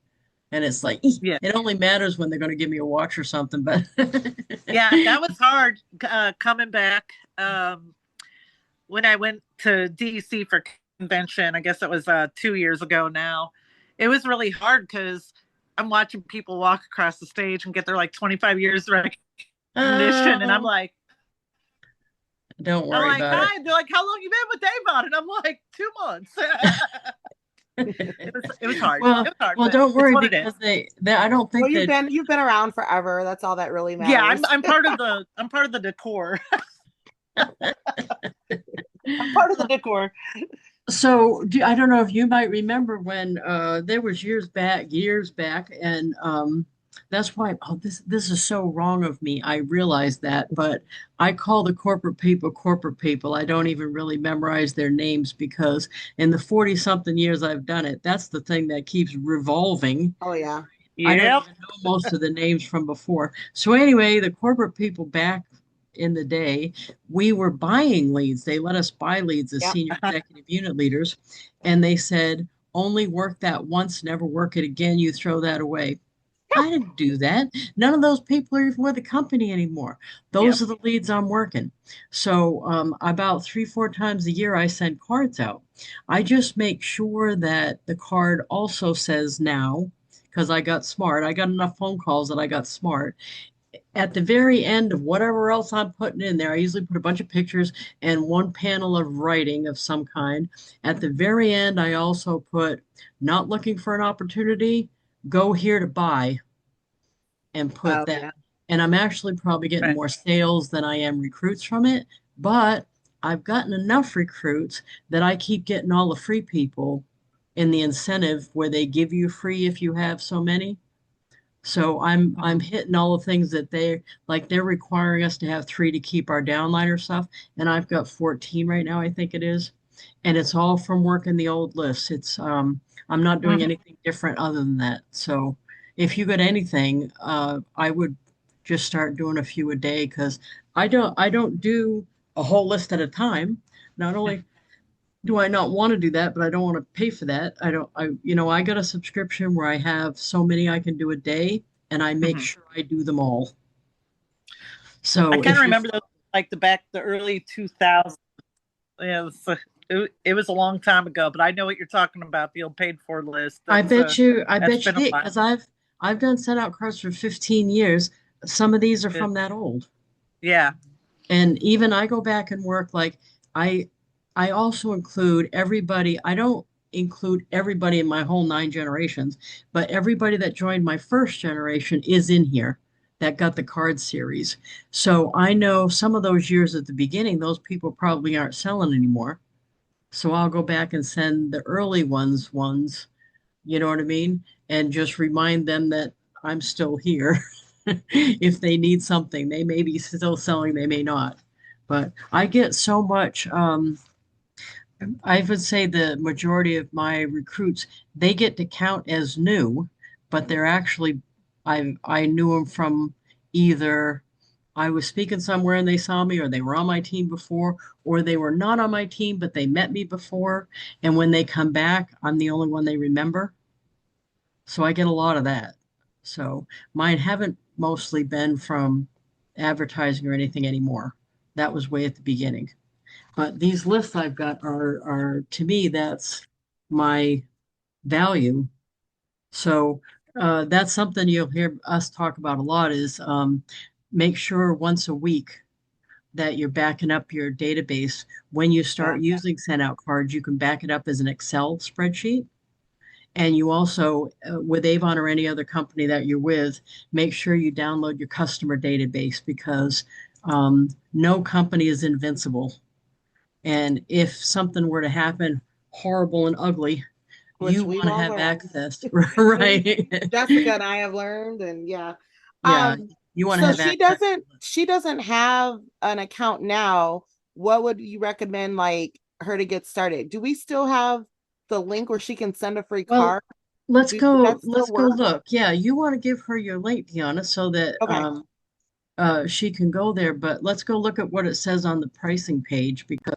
And it's like, Yeah. it only matters when they're going to give me a watch or something. But Yeah, that was hard coming back. When I went to DC for convention, I guess it was 2 years ago now. It was really hard because I'm watching people walk across the stage and get their like 25 years recognition. And I'm oh, like, don't worry about it. hi. They're like, how long you been with Avon? And I'm like, 2 months. It was hard. Well, It was hard, well, but don't it's worry what it because is. they I don't Well, think that you've been around forever. That's all that really Yeah, matters. I'm part of the decor. I'm part of the decor. so I don't know if you might remember when there was years back, and that's why this is so wrong of me. I realize that, but I call the corporate people. I don't even really memorize their names because in the 40 something years I've done it, that's the thing that keeps revolving. Oh yeah. I don't Yep. even know most of the names from before. So anyway, the corporate people back in the day, we were buying leads. They let us buy leads as Yep. senior executive unit leaders. And they said, only work that once, never work it again. You throw that away. I didn't do that. None of those people are even with the company anymore. Those Yep. are the leads I'm working. So about 3, 4 times a year, I send cards out. I just make sure that the card also says now, because I got smart. I got enough phone calls that I got smart. At the very end of whatever else I'm putting in there, I usually put a bunch of pictures and one panel of writing of some kind. At the very end, I also put not looking for an opportunity, go here to buy and put Oh that. yeah. And I'm actually probably getting Right. more sales than I am recruits from it, but I've gotten enough recruits that I keep getting all the free people in the incentive where they give you free if you have so many. So I'm hitting all the things that they're requiring us to have 3 to keep our downliner stuff, and I've got 14 right now, I think it is. And it's all from working the old lists. It's I'm not doing Mhm. anything different other than that. So if you got anything, I would just start doing a few a day because I don't do a whole list at a time. Not only do I not want to do that, but I don't want to pay for that. I got a subscription where I have so many I can do a day and I make Mhm. sure I do them all. I So kind of if you, remember those like the early 2000s. It was a long time ago, but I know what you're talking about, the old paid for list. I bet you, I That's bet you been a did, while. because I've done send out cards for 15 years. Some of these are It- from that old. yeah. And even I go back and work like I I also include everybody. I don't include everybody in my whole 9 generations, but everybody that joined my first generation is in here that got the card series. So I know some of those years at the beginning, those people probably aren't selling anymore. So I'll go back and send the early ones, you know what I mean? And just remind them that I'm still here. If they need something, they may be still selling, they may not. But I get so much, I would say the majority of my recruits, they get to count as new, but they're actually, I knew them from either I was speaking somewhere and they saw me, or they were on my team before, or they were not on my team, but they met me before. And when they come back, I'm the only one they remember. So I get a lot of that. So mine haven't mostly been from advertising or anything anymore. That was way at the beginning. But these lists I've got are to me, that's my value. So that's something you'll hear us talk about a lot is make sure once a week that you're backing up your database. When you Yeah. start using send out cards, you can back it up as an Excel spreadsheet. And you also, with Avon or any other company that you're with, make sure you download your customer database because no company is invincible. And if something were to happen horrible and ugly, Which you we've want to all have learned. access, We, right? Jessica and I have learned, and yeah. Yeah, you want to So have access to it. she doesn't have an account now. What would you recommend like her to get started? Do we still have the link where she can send a free Well, card? Would that still let's go work? look. Yeah, you want to give her your link, Deanna, so that Okay. she can go there. But let's go look at what it says on the pricing page because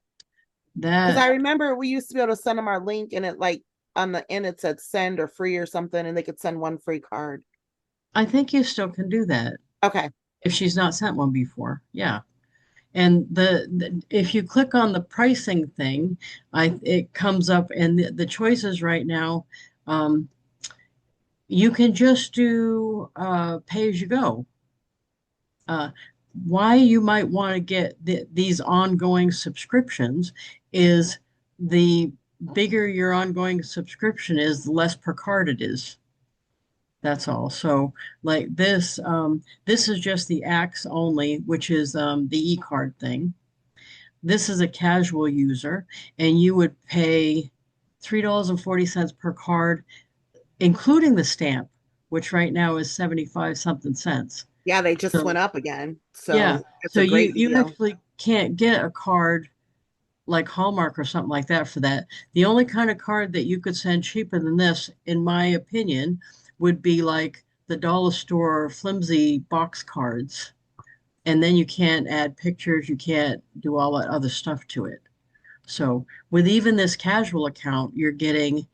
Because I that remember we used to be able to send them our link and it like on the end it said send or free or something and they could send one free card. I think you still can do that Okay. if she's not sent one before. Yeah. And the if you click on the pricing thing, I it comes up and the choices right now, um, you can just do pay as you go. Uh, why you might want to get these ongoing subscriptions is the bigger your ongoing subscription is, the less per card it is. That's all. So like this is just the Axe only, which is the e-card thing. This is a casual user, and you would pay $3.40 per card, including the stamp, which right now is 75 something cents. Yeah, they just So went up again. yeah, So it's so a you great you deal. actually can't get a card like Hallmark or something like that for that. The only kind of card that you could send cheaper than this, in my opinion, would be like the dollar store flimsy box cards. and then you can't add pictures, you can't do all that other stuff to it. So with even this casual account, you're getting,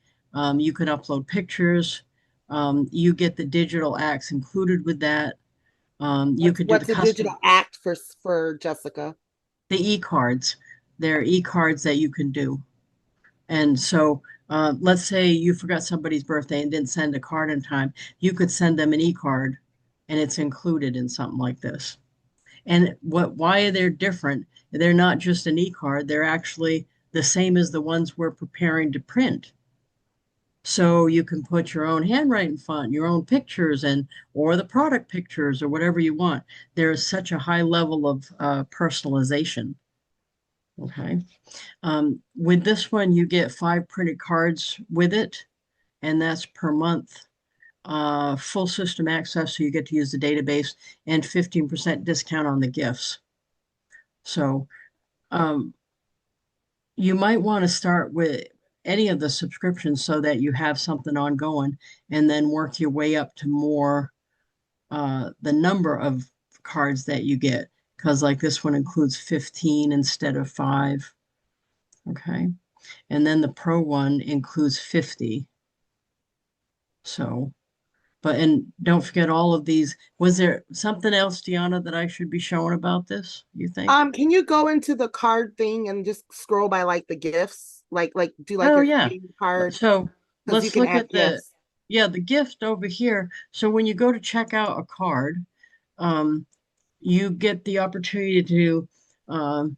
you can upload pictures, you get the digital acts included with that. You could do the What's a custom, digital act for Jessica? the e-cards. There are e-cards that you can do. And so let's say you forgot somebody's birthday and didn't send a card in time. You could send them an e-card and it's included in something like this. And why they're different, they're not just an e-card, they're actually the same as the ones we're preparing to print. So you can put your own handwriting font, your own pictures, and or the product pictures or whatever you want. There is such a high level of personalization. Okay. With this one, you get 5 printed cards with it, and that's per month. Full system access, so you get to use the database, and 15% discount on the gifts. So um, you might want to start with any of the subscriptions so that you have something ongoing and then work your way up to more the number of cards that you get. Because like this one includes 15 instead of 5. Okay. And then the Pro one includes 50. So, and don't forget all of these. Was there something else, Deanna, that I should be showing about this, you think? Can you go into the card thing and just scroll by like the gifts? Like do like Oh, your yeah. creating card So because you let's can look add at gifts. the gift over here. So when you go to check out a card, um, you get the opportunity to um,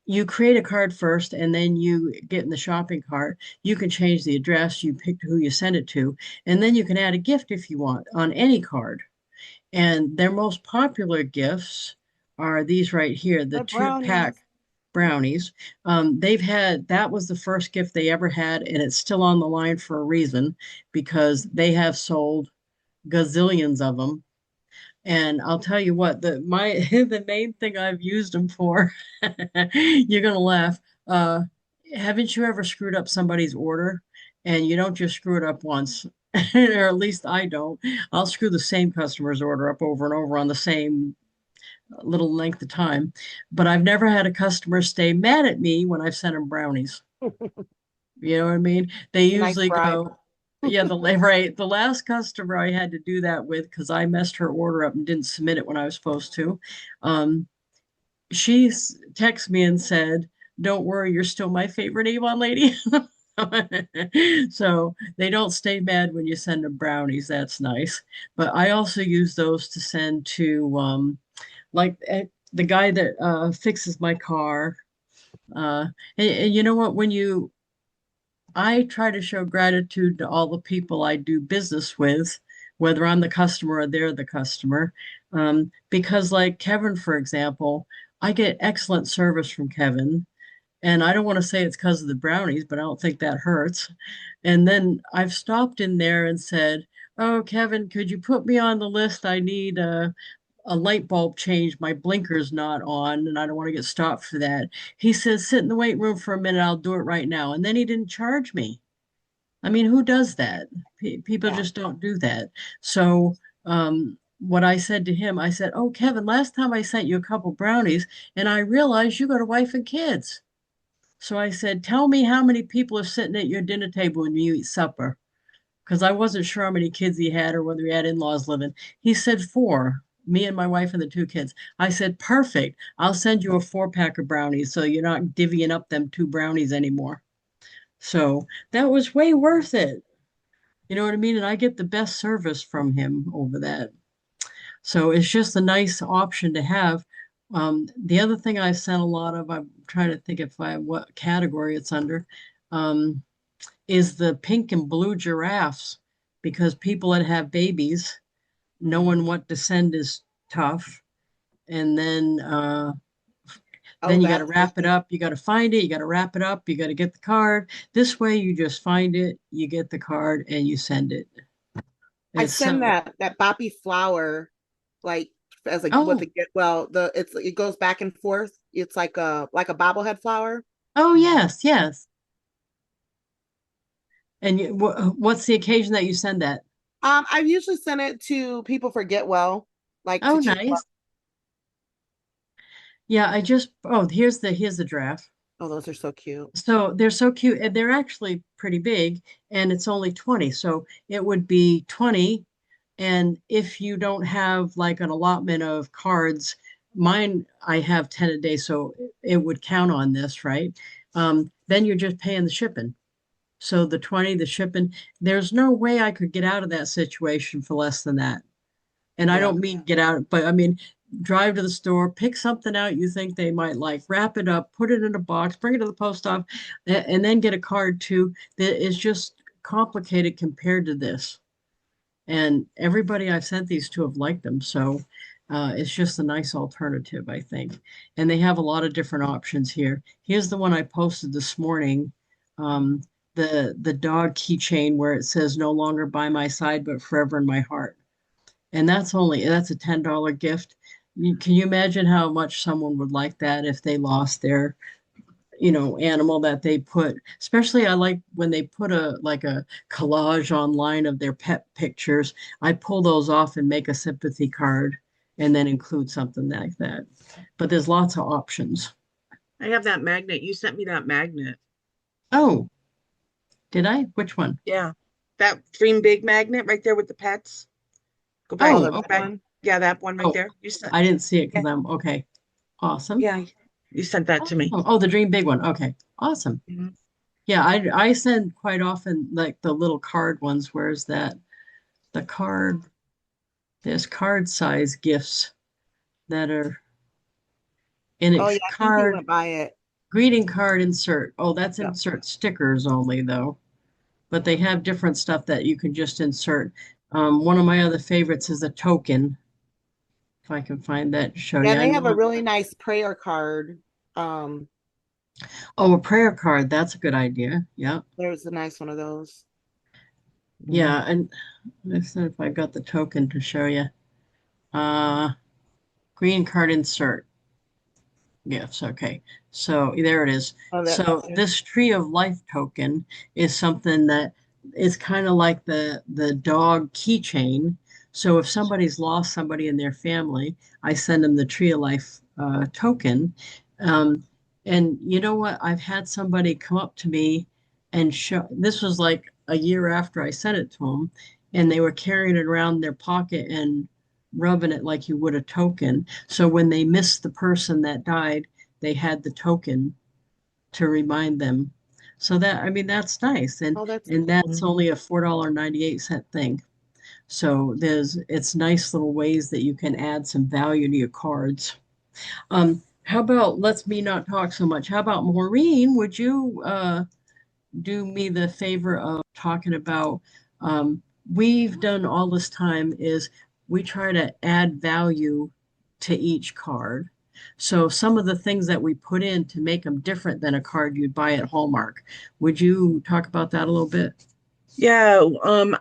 you create a card first and then you get in the shopping cart. You can change the address, you pick who you send it to, and then you can add a gift if you want on any card. And their most popular gifts are these right here, the The two brownies. pack brownies. They've had, that was the first gift they ever had, and it's still on the line for a reason because they have sold gazillions of them. And I'll tell you what, the main thing I've used them for, you're gonna laugh. Uh, haven't you ever screwed up somebody's order? And you don't just screw it up once, or at least I don't. I'll screw the same customer's order up over and over on the same little length of time. But I've never had a customer stay mad at me when I've sent them brownies. You know what I mean? They It's a nice usually bribe. go, yeah, right. The last customer I had to do that with because I messed her order up and didn't submit it when I was supposed to. Um, she texted me and said, "Don't worry, you're still my favorite Avon lady." So they don't stay mad when you send them brownies. That's nice. But I also use those to send to like the guy that fixes my car. And you know what? I try to show gratitude to all the people I do business with, whether I'm the customer or they're the customer. Because, like Kevin, for example, I get excellent service from Kevin. And I don't want to say it's because of the brownies, but I don't think that hurts. And then I've stopped in there and said, "Oh, Kevin, could you put me on the list? I need a light bulb change. My blinker's not on, and I don't want to get stopped for that." He says, "Sit in the wait room for a minute. I'll do it right now." And then he didn't charge me. I mean, who does that? People Yeah. just don't do that. So, what I said to him, I said, "Oh, Kevin, last time I sent you a couple brownies, and I realized you got a wife and kids." So I said, "Tell me how many people are sitting at your dinner table when you eat supper." Because I wasn't sure how many kids he had or whether he had in-laws living. He said 4, me and my wife and the 2 kids. I said, "Perfect. I'll send you a 4-pack of brownies so you're not divvying up them 2 brownies anymore." So that was way worth it. You know what I mean? And I get the best service from him over that. So it's just a nice option to have. The other thing I sent a lot of, I'm trying to think if I what category it's under. Um, is the pink and blue giraffes because people that have babies, knowing what to send is tough. And Oh, then you got to that's wrap it up. You got to find it. You got to wrap it up. You got to get the card. This way, you just find it, you get the card, and you send it. I It's send so, that boppy flower like as a what oh, the get well the it goes back and forth. It's like a bobblehead flower. oh, yes, yes. And what's the occasion that you send that? I've usually sent it to people for get well, like to Oh, choose. nice. Yeah, I just, oh, here's the draft. Oh, those are so cute. So they're so cute and they're actually pretty big and it's only 20. So it would be 20. And if you don't have like an allotment of cards, mine, I have 10 a day, so it would count on this, right? Then you're just paying the shipping. So the 20, the shipping, there's no way I could get out of that situation for less than that. And I Yeah. don't mean get out, but I mean drive to the store, pick something out you think they might like, wrap it up, put it in a box, bring it to the post office, and then get a card too. That is just complicated compared to this. And everybody I've sent these to have liked them. So it's just a nice alternative, I think. And they have a lot of different options here. Here's the one I posted this morning. Um, the dog keychain where it says no longer by my side, but forever in my heart. And that's a $10 gift. Can you imagine how much someone would like that if they lost their, animal that they put, especially I like when they put a collage online of their pet pictures. I pull those off and make a sympathy card and then include something like that. But there's lots of options. I have that magnet. You sent me that magnet. Oh, did I? Which one? Yeah. That Dream Big magnet right there with the pets. Go back. Oh, Oh, the Go red okay. back. one. Yeah, that one right Oh, there. You sent I didn't see it yeah, because I'm okay. Awesome. yeah, you sent that to me. Oh, the dream big one. Okay. Awesome. Mhm. Yeah, I send quite often like the little card ones. Where's that? The card, there's card size gifts that are in Oh it. yeah, I think you Card, went by it. greeting card insert. Oh, that's Yeah. insert stickers only though. But they have different stuff that you can just insert. One of my other favorites is a token. If I can find that to show Yeah, you. and I they have a know. really nice prayer card. Um, Oh, a prayer card. That's a good idea. Yeah. there's a nice one of those. Yeah. And let's see if I got the token to show you. Uh, green card insert. Yes, okay. So there it is. Oh, that So this tree of life token is something that is kind of like the dog keychain. So if somebody's lost somebody in their family, I send them the tree of life token. Um, and you know what? I've had somebody come up to me and show, this was like a year after I sent it to them, and they were carrying it around in their pocket and rubbing it like you would a token. So when they missed the person that died, they had the token to remind them. So that, I mean, that's nice. And oh, that's and cool. that's only a $4.98 thing. So it's nice little ways that you can add some value to your cards. How about let's me not talk so much. How about Maureen? Would you do me the favor of talking about we've done all this time is we try to add value to each card. So some of the things that we put in to make them different than a card you'd buy at Hallmark. Would you talk about that a little bit? Yeah,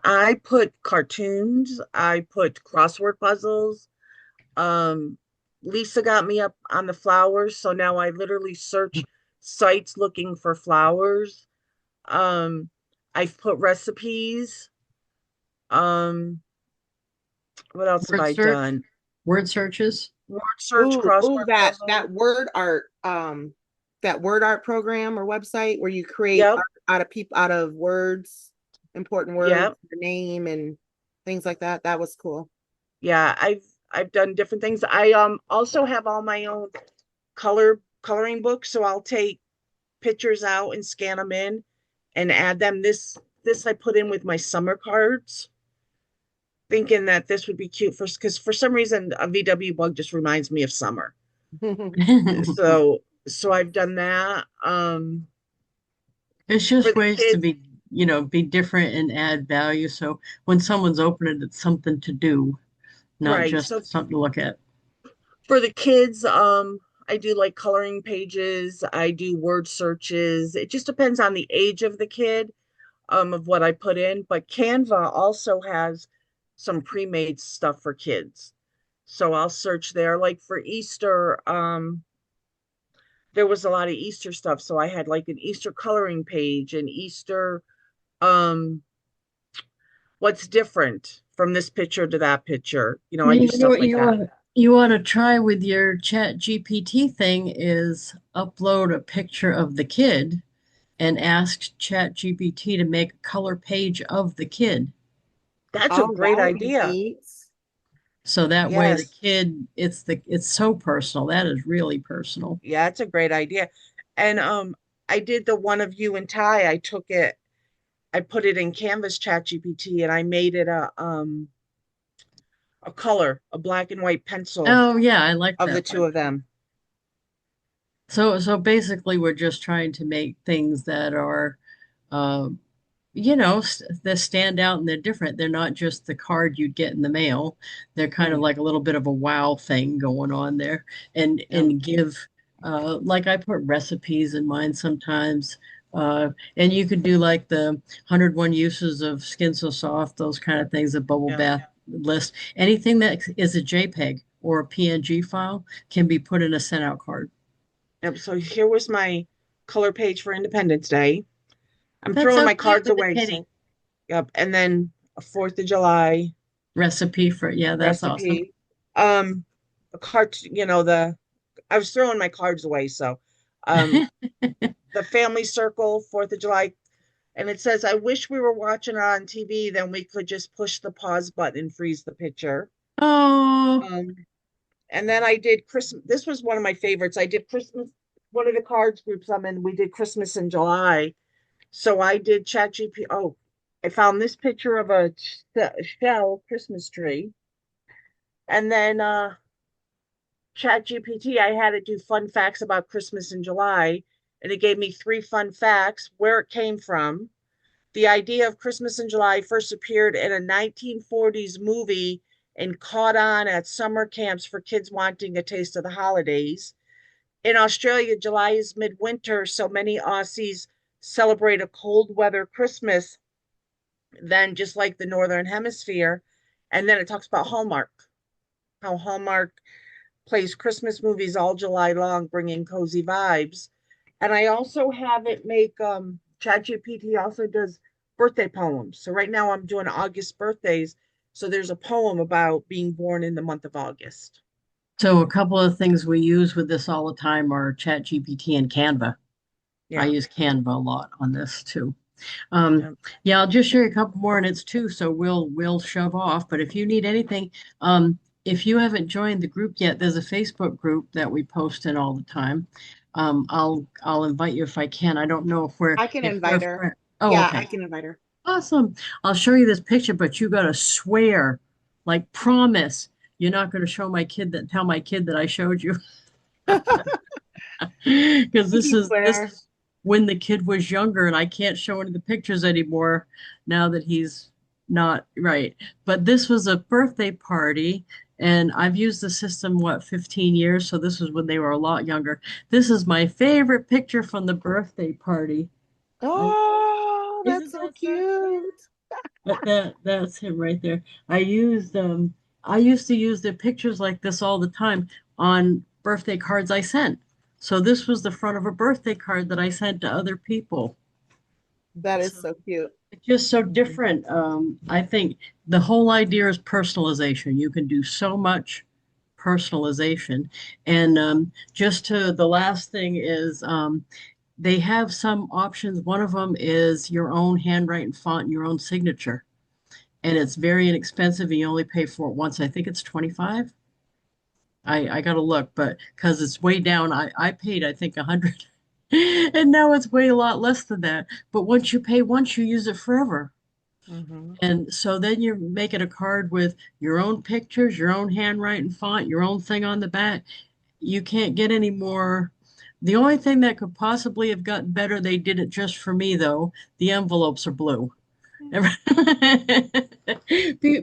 I put cartoons, I put crossword puzzles. Um, Lisa got me up on the flowers, so now I literally search sites looking for flowers. Um, I've put recipes. Um, what else have Word I search, done? word searches. Word search, Ooh, crossword that puzzle. that word art program or website where you create Yep, art out of people out of words, important words, yep, your name and things like that. That was cool. yeah. I've done different things. I also have all my own coloring books, so I'll take pictures out and scan them in and add them. This I put in with my summer cards, thinking that this would be cute for because for some reason a VW bug just reminds me of summer. So I've done that. It's For just the ways to kids, be different and add value. So when someone's opening it, it's something to do, not right. just So something to look at. for the kids, I do like coloring pages, I do word searches. It just depends on the age of the kid, of what I put in. But Canva also has some pre-made stuff for kids. So I'll search there. Like for Easter, there was a lot of Easter stuff. So I had like an Easter coloring page, an Easter, um, what's different from this picture to that picture. I do You know stuff what like you that. you want to try with your Chat GPT thing is upload a picture of the kid and ask Chat GPT to make a color page of the kid. That's a Oh, great that would be idea. neat. So that way the Yes. kid, it's so personal. That is really personal. Yeah, it's a great idea. And I did the one of you and Ty. I took it, I put it in Canvas Chat GPT and I made it a color, a black and white pencil Oh yeah, I like of the that two one. of them. So basically we're just trying to make things that are uh, that stand out and they're different. They're not just the card you'd get in the mail. They're kind of Right. like a little bit of a wow thing going on there, and Yeah. give like I put recipes in mine sometimes. And you could do like the 101 uses of Skin So Soft, those kind of things, a bubble Yeah. bath list. Anything that is a JPEG or a PNG file can be put in a sent out card. Yep. So here was my color page for Independence Day. I'm That's throwing so my cute cards with the away. kitty. So, yep. And then a 4th of July Recipe for, yeah, that's awesome. recipe. A card, I was throwing my cards away. So, um, the family circle, 4th of July. And it says, I wish we were watching it on TV, then we could just push the pause button and freeze the picture. Oh, Um, and then I did Christmas. This was one of my favorites. I did Christmas, one of the cards groups I'm in, we did Christmas in July. So I did ChatGPT. Oh, I found this picture of a shell Christmas tree. And then ChatGPT, I had it do fun facts about Christmas in July. And it gave me 3 fun facts, where it came from. The idea of Christmas in July first appeared in a 1940s movie and caught on at summer camps for kids wanting a taste of the holidays. In Australia, July is midwinter, so many Aussies celebrate a cold weather Christmas than just like the Northern Hemisphere. And then it talks about Hallmark, how Hallmark plays Christmas movies all July long, bringing cozy vibes. And I also have it make ChatGPT also does birthday poems. So right now I'm doing August birthdays. So there's a poem about being born in the month of August. so a couple of things we use with this all the time are ChatGPT and Canva. I Yeah. use Canva a lot on this too. Um, Yeah. yeah, I'll just share a couple more and it's two, so we'll shove off. But if you need anything, if you haven't joined the group yet, there's a Facebook group that we post in all the time. I'll invite you if I can. I don't know I can if we're invite her. Oh, Yeah, I okay. can invite her. Awesome. I'll show you this picture, but you gotta swear, like promise, you're not gonna tell my kid that I showed you. Because I this can this swear. is when the kid was younger and I can't show any of the pictures anymore now that he's not right. But this was a birthday party and I've used the system, 15 years, so this was when they were a lot younger. This is my favorite picture from the birthday party. I Oh, that's Isn't so that so cute? cute. But that's him right there. I used to use the pictures like this all the time on birthday cards I sent. So this was the front of a birthday card that I sent to other people. That is So so cute. it's just so different. I think the whole idea is personalization. You can do so much personalization. And just to the last thing is they have some options. One of them is your own handwriting font and your own signature. And it's very inexpensive and you only pay for it once. I think it's 25. I gotta look, but because it's way down, I paid I think 100. And now it's way a lot less than that. But once you pay once, you use it forever. Hmm. And so then you're making a card with your own pictures, your own handwriting font, your own thing on the back. You can't get any more. The only thing that could possibly have gotten better, they did it just for me though. The envelopes are blue.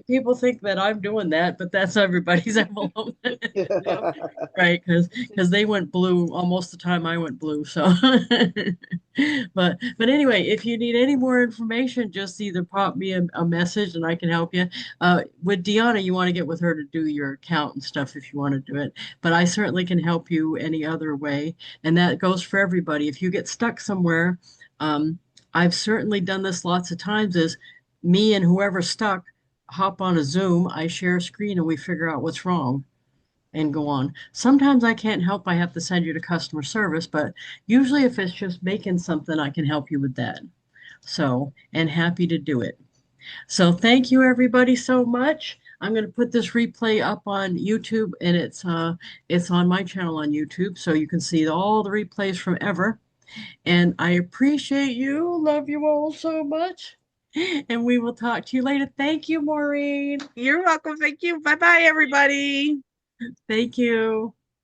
People think that I'm doing that, but that's everybody's envelope. Yeah, right, because they went blue almost the time I went blue. So, but anyway, if you need any more information, just either pop me a message and I can help you. With Deanna, you want to get with her to do your account and stuff if you want to do it. But I certainly can help you any other way, and that goes for everybody. If you get stuck somewhere, I've certainly done this lots of times. Is me and whoever's stuck hop on a Zoom, I share a screen, and we figure out what's wrong. and go on. Sometimes I can't help. I have to send you to customer service, but usually if it's just making something, I can help you with that. So, and happy to do it. So thank you everybody so much. I'm going to put this replay up on YouTube, and it's on my channel on YouTube, so you can see all the replays from ever. And I appreciate you. Love you all so much. And we will talk to you later. Thank you, Maureen. You're welcome. Thank you. Bye bye, everybody. Thank you.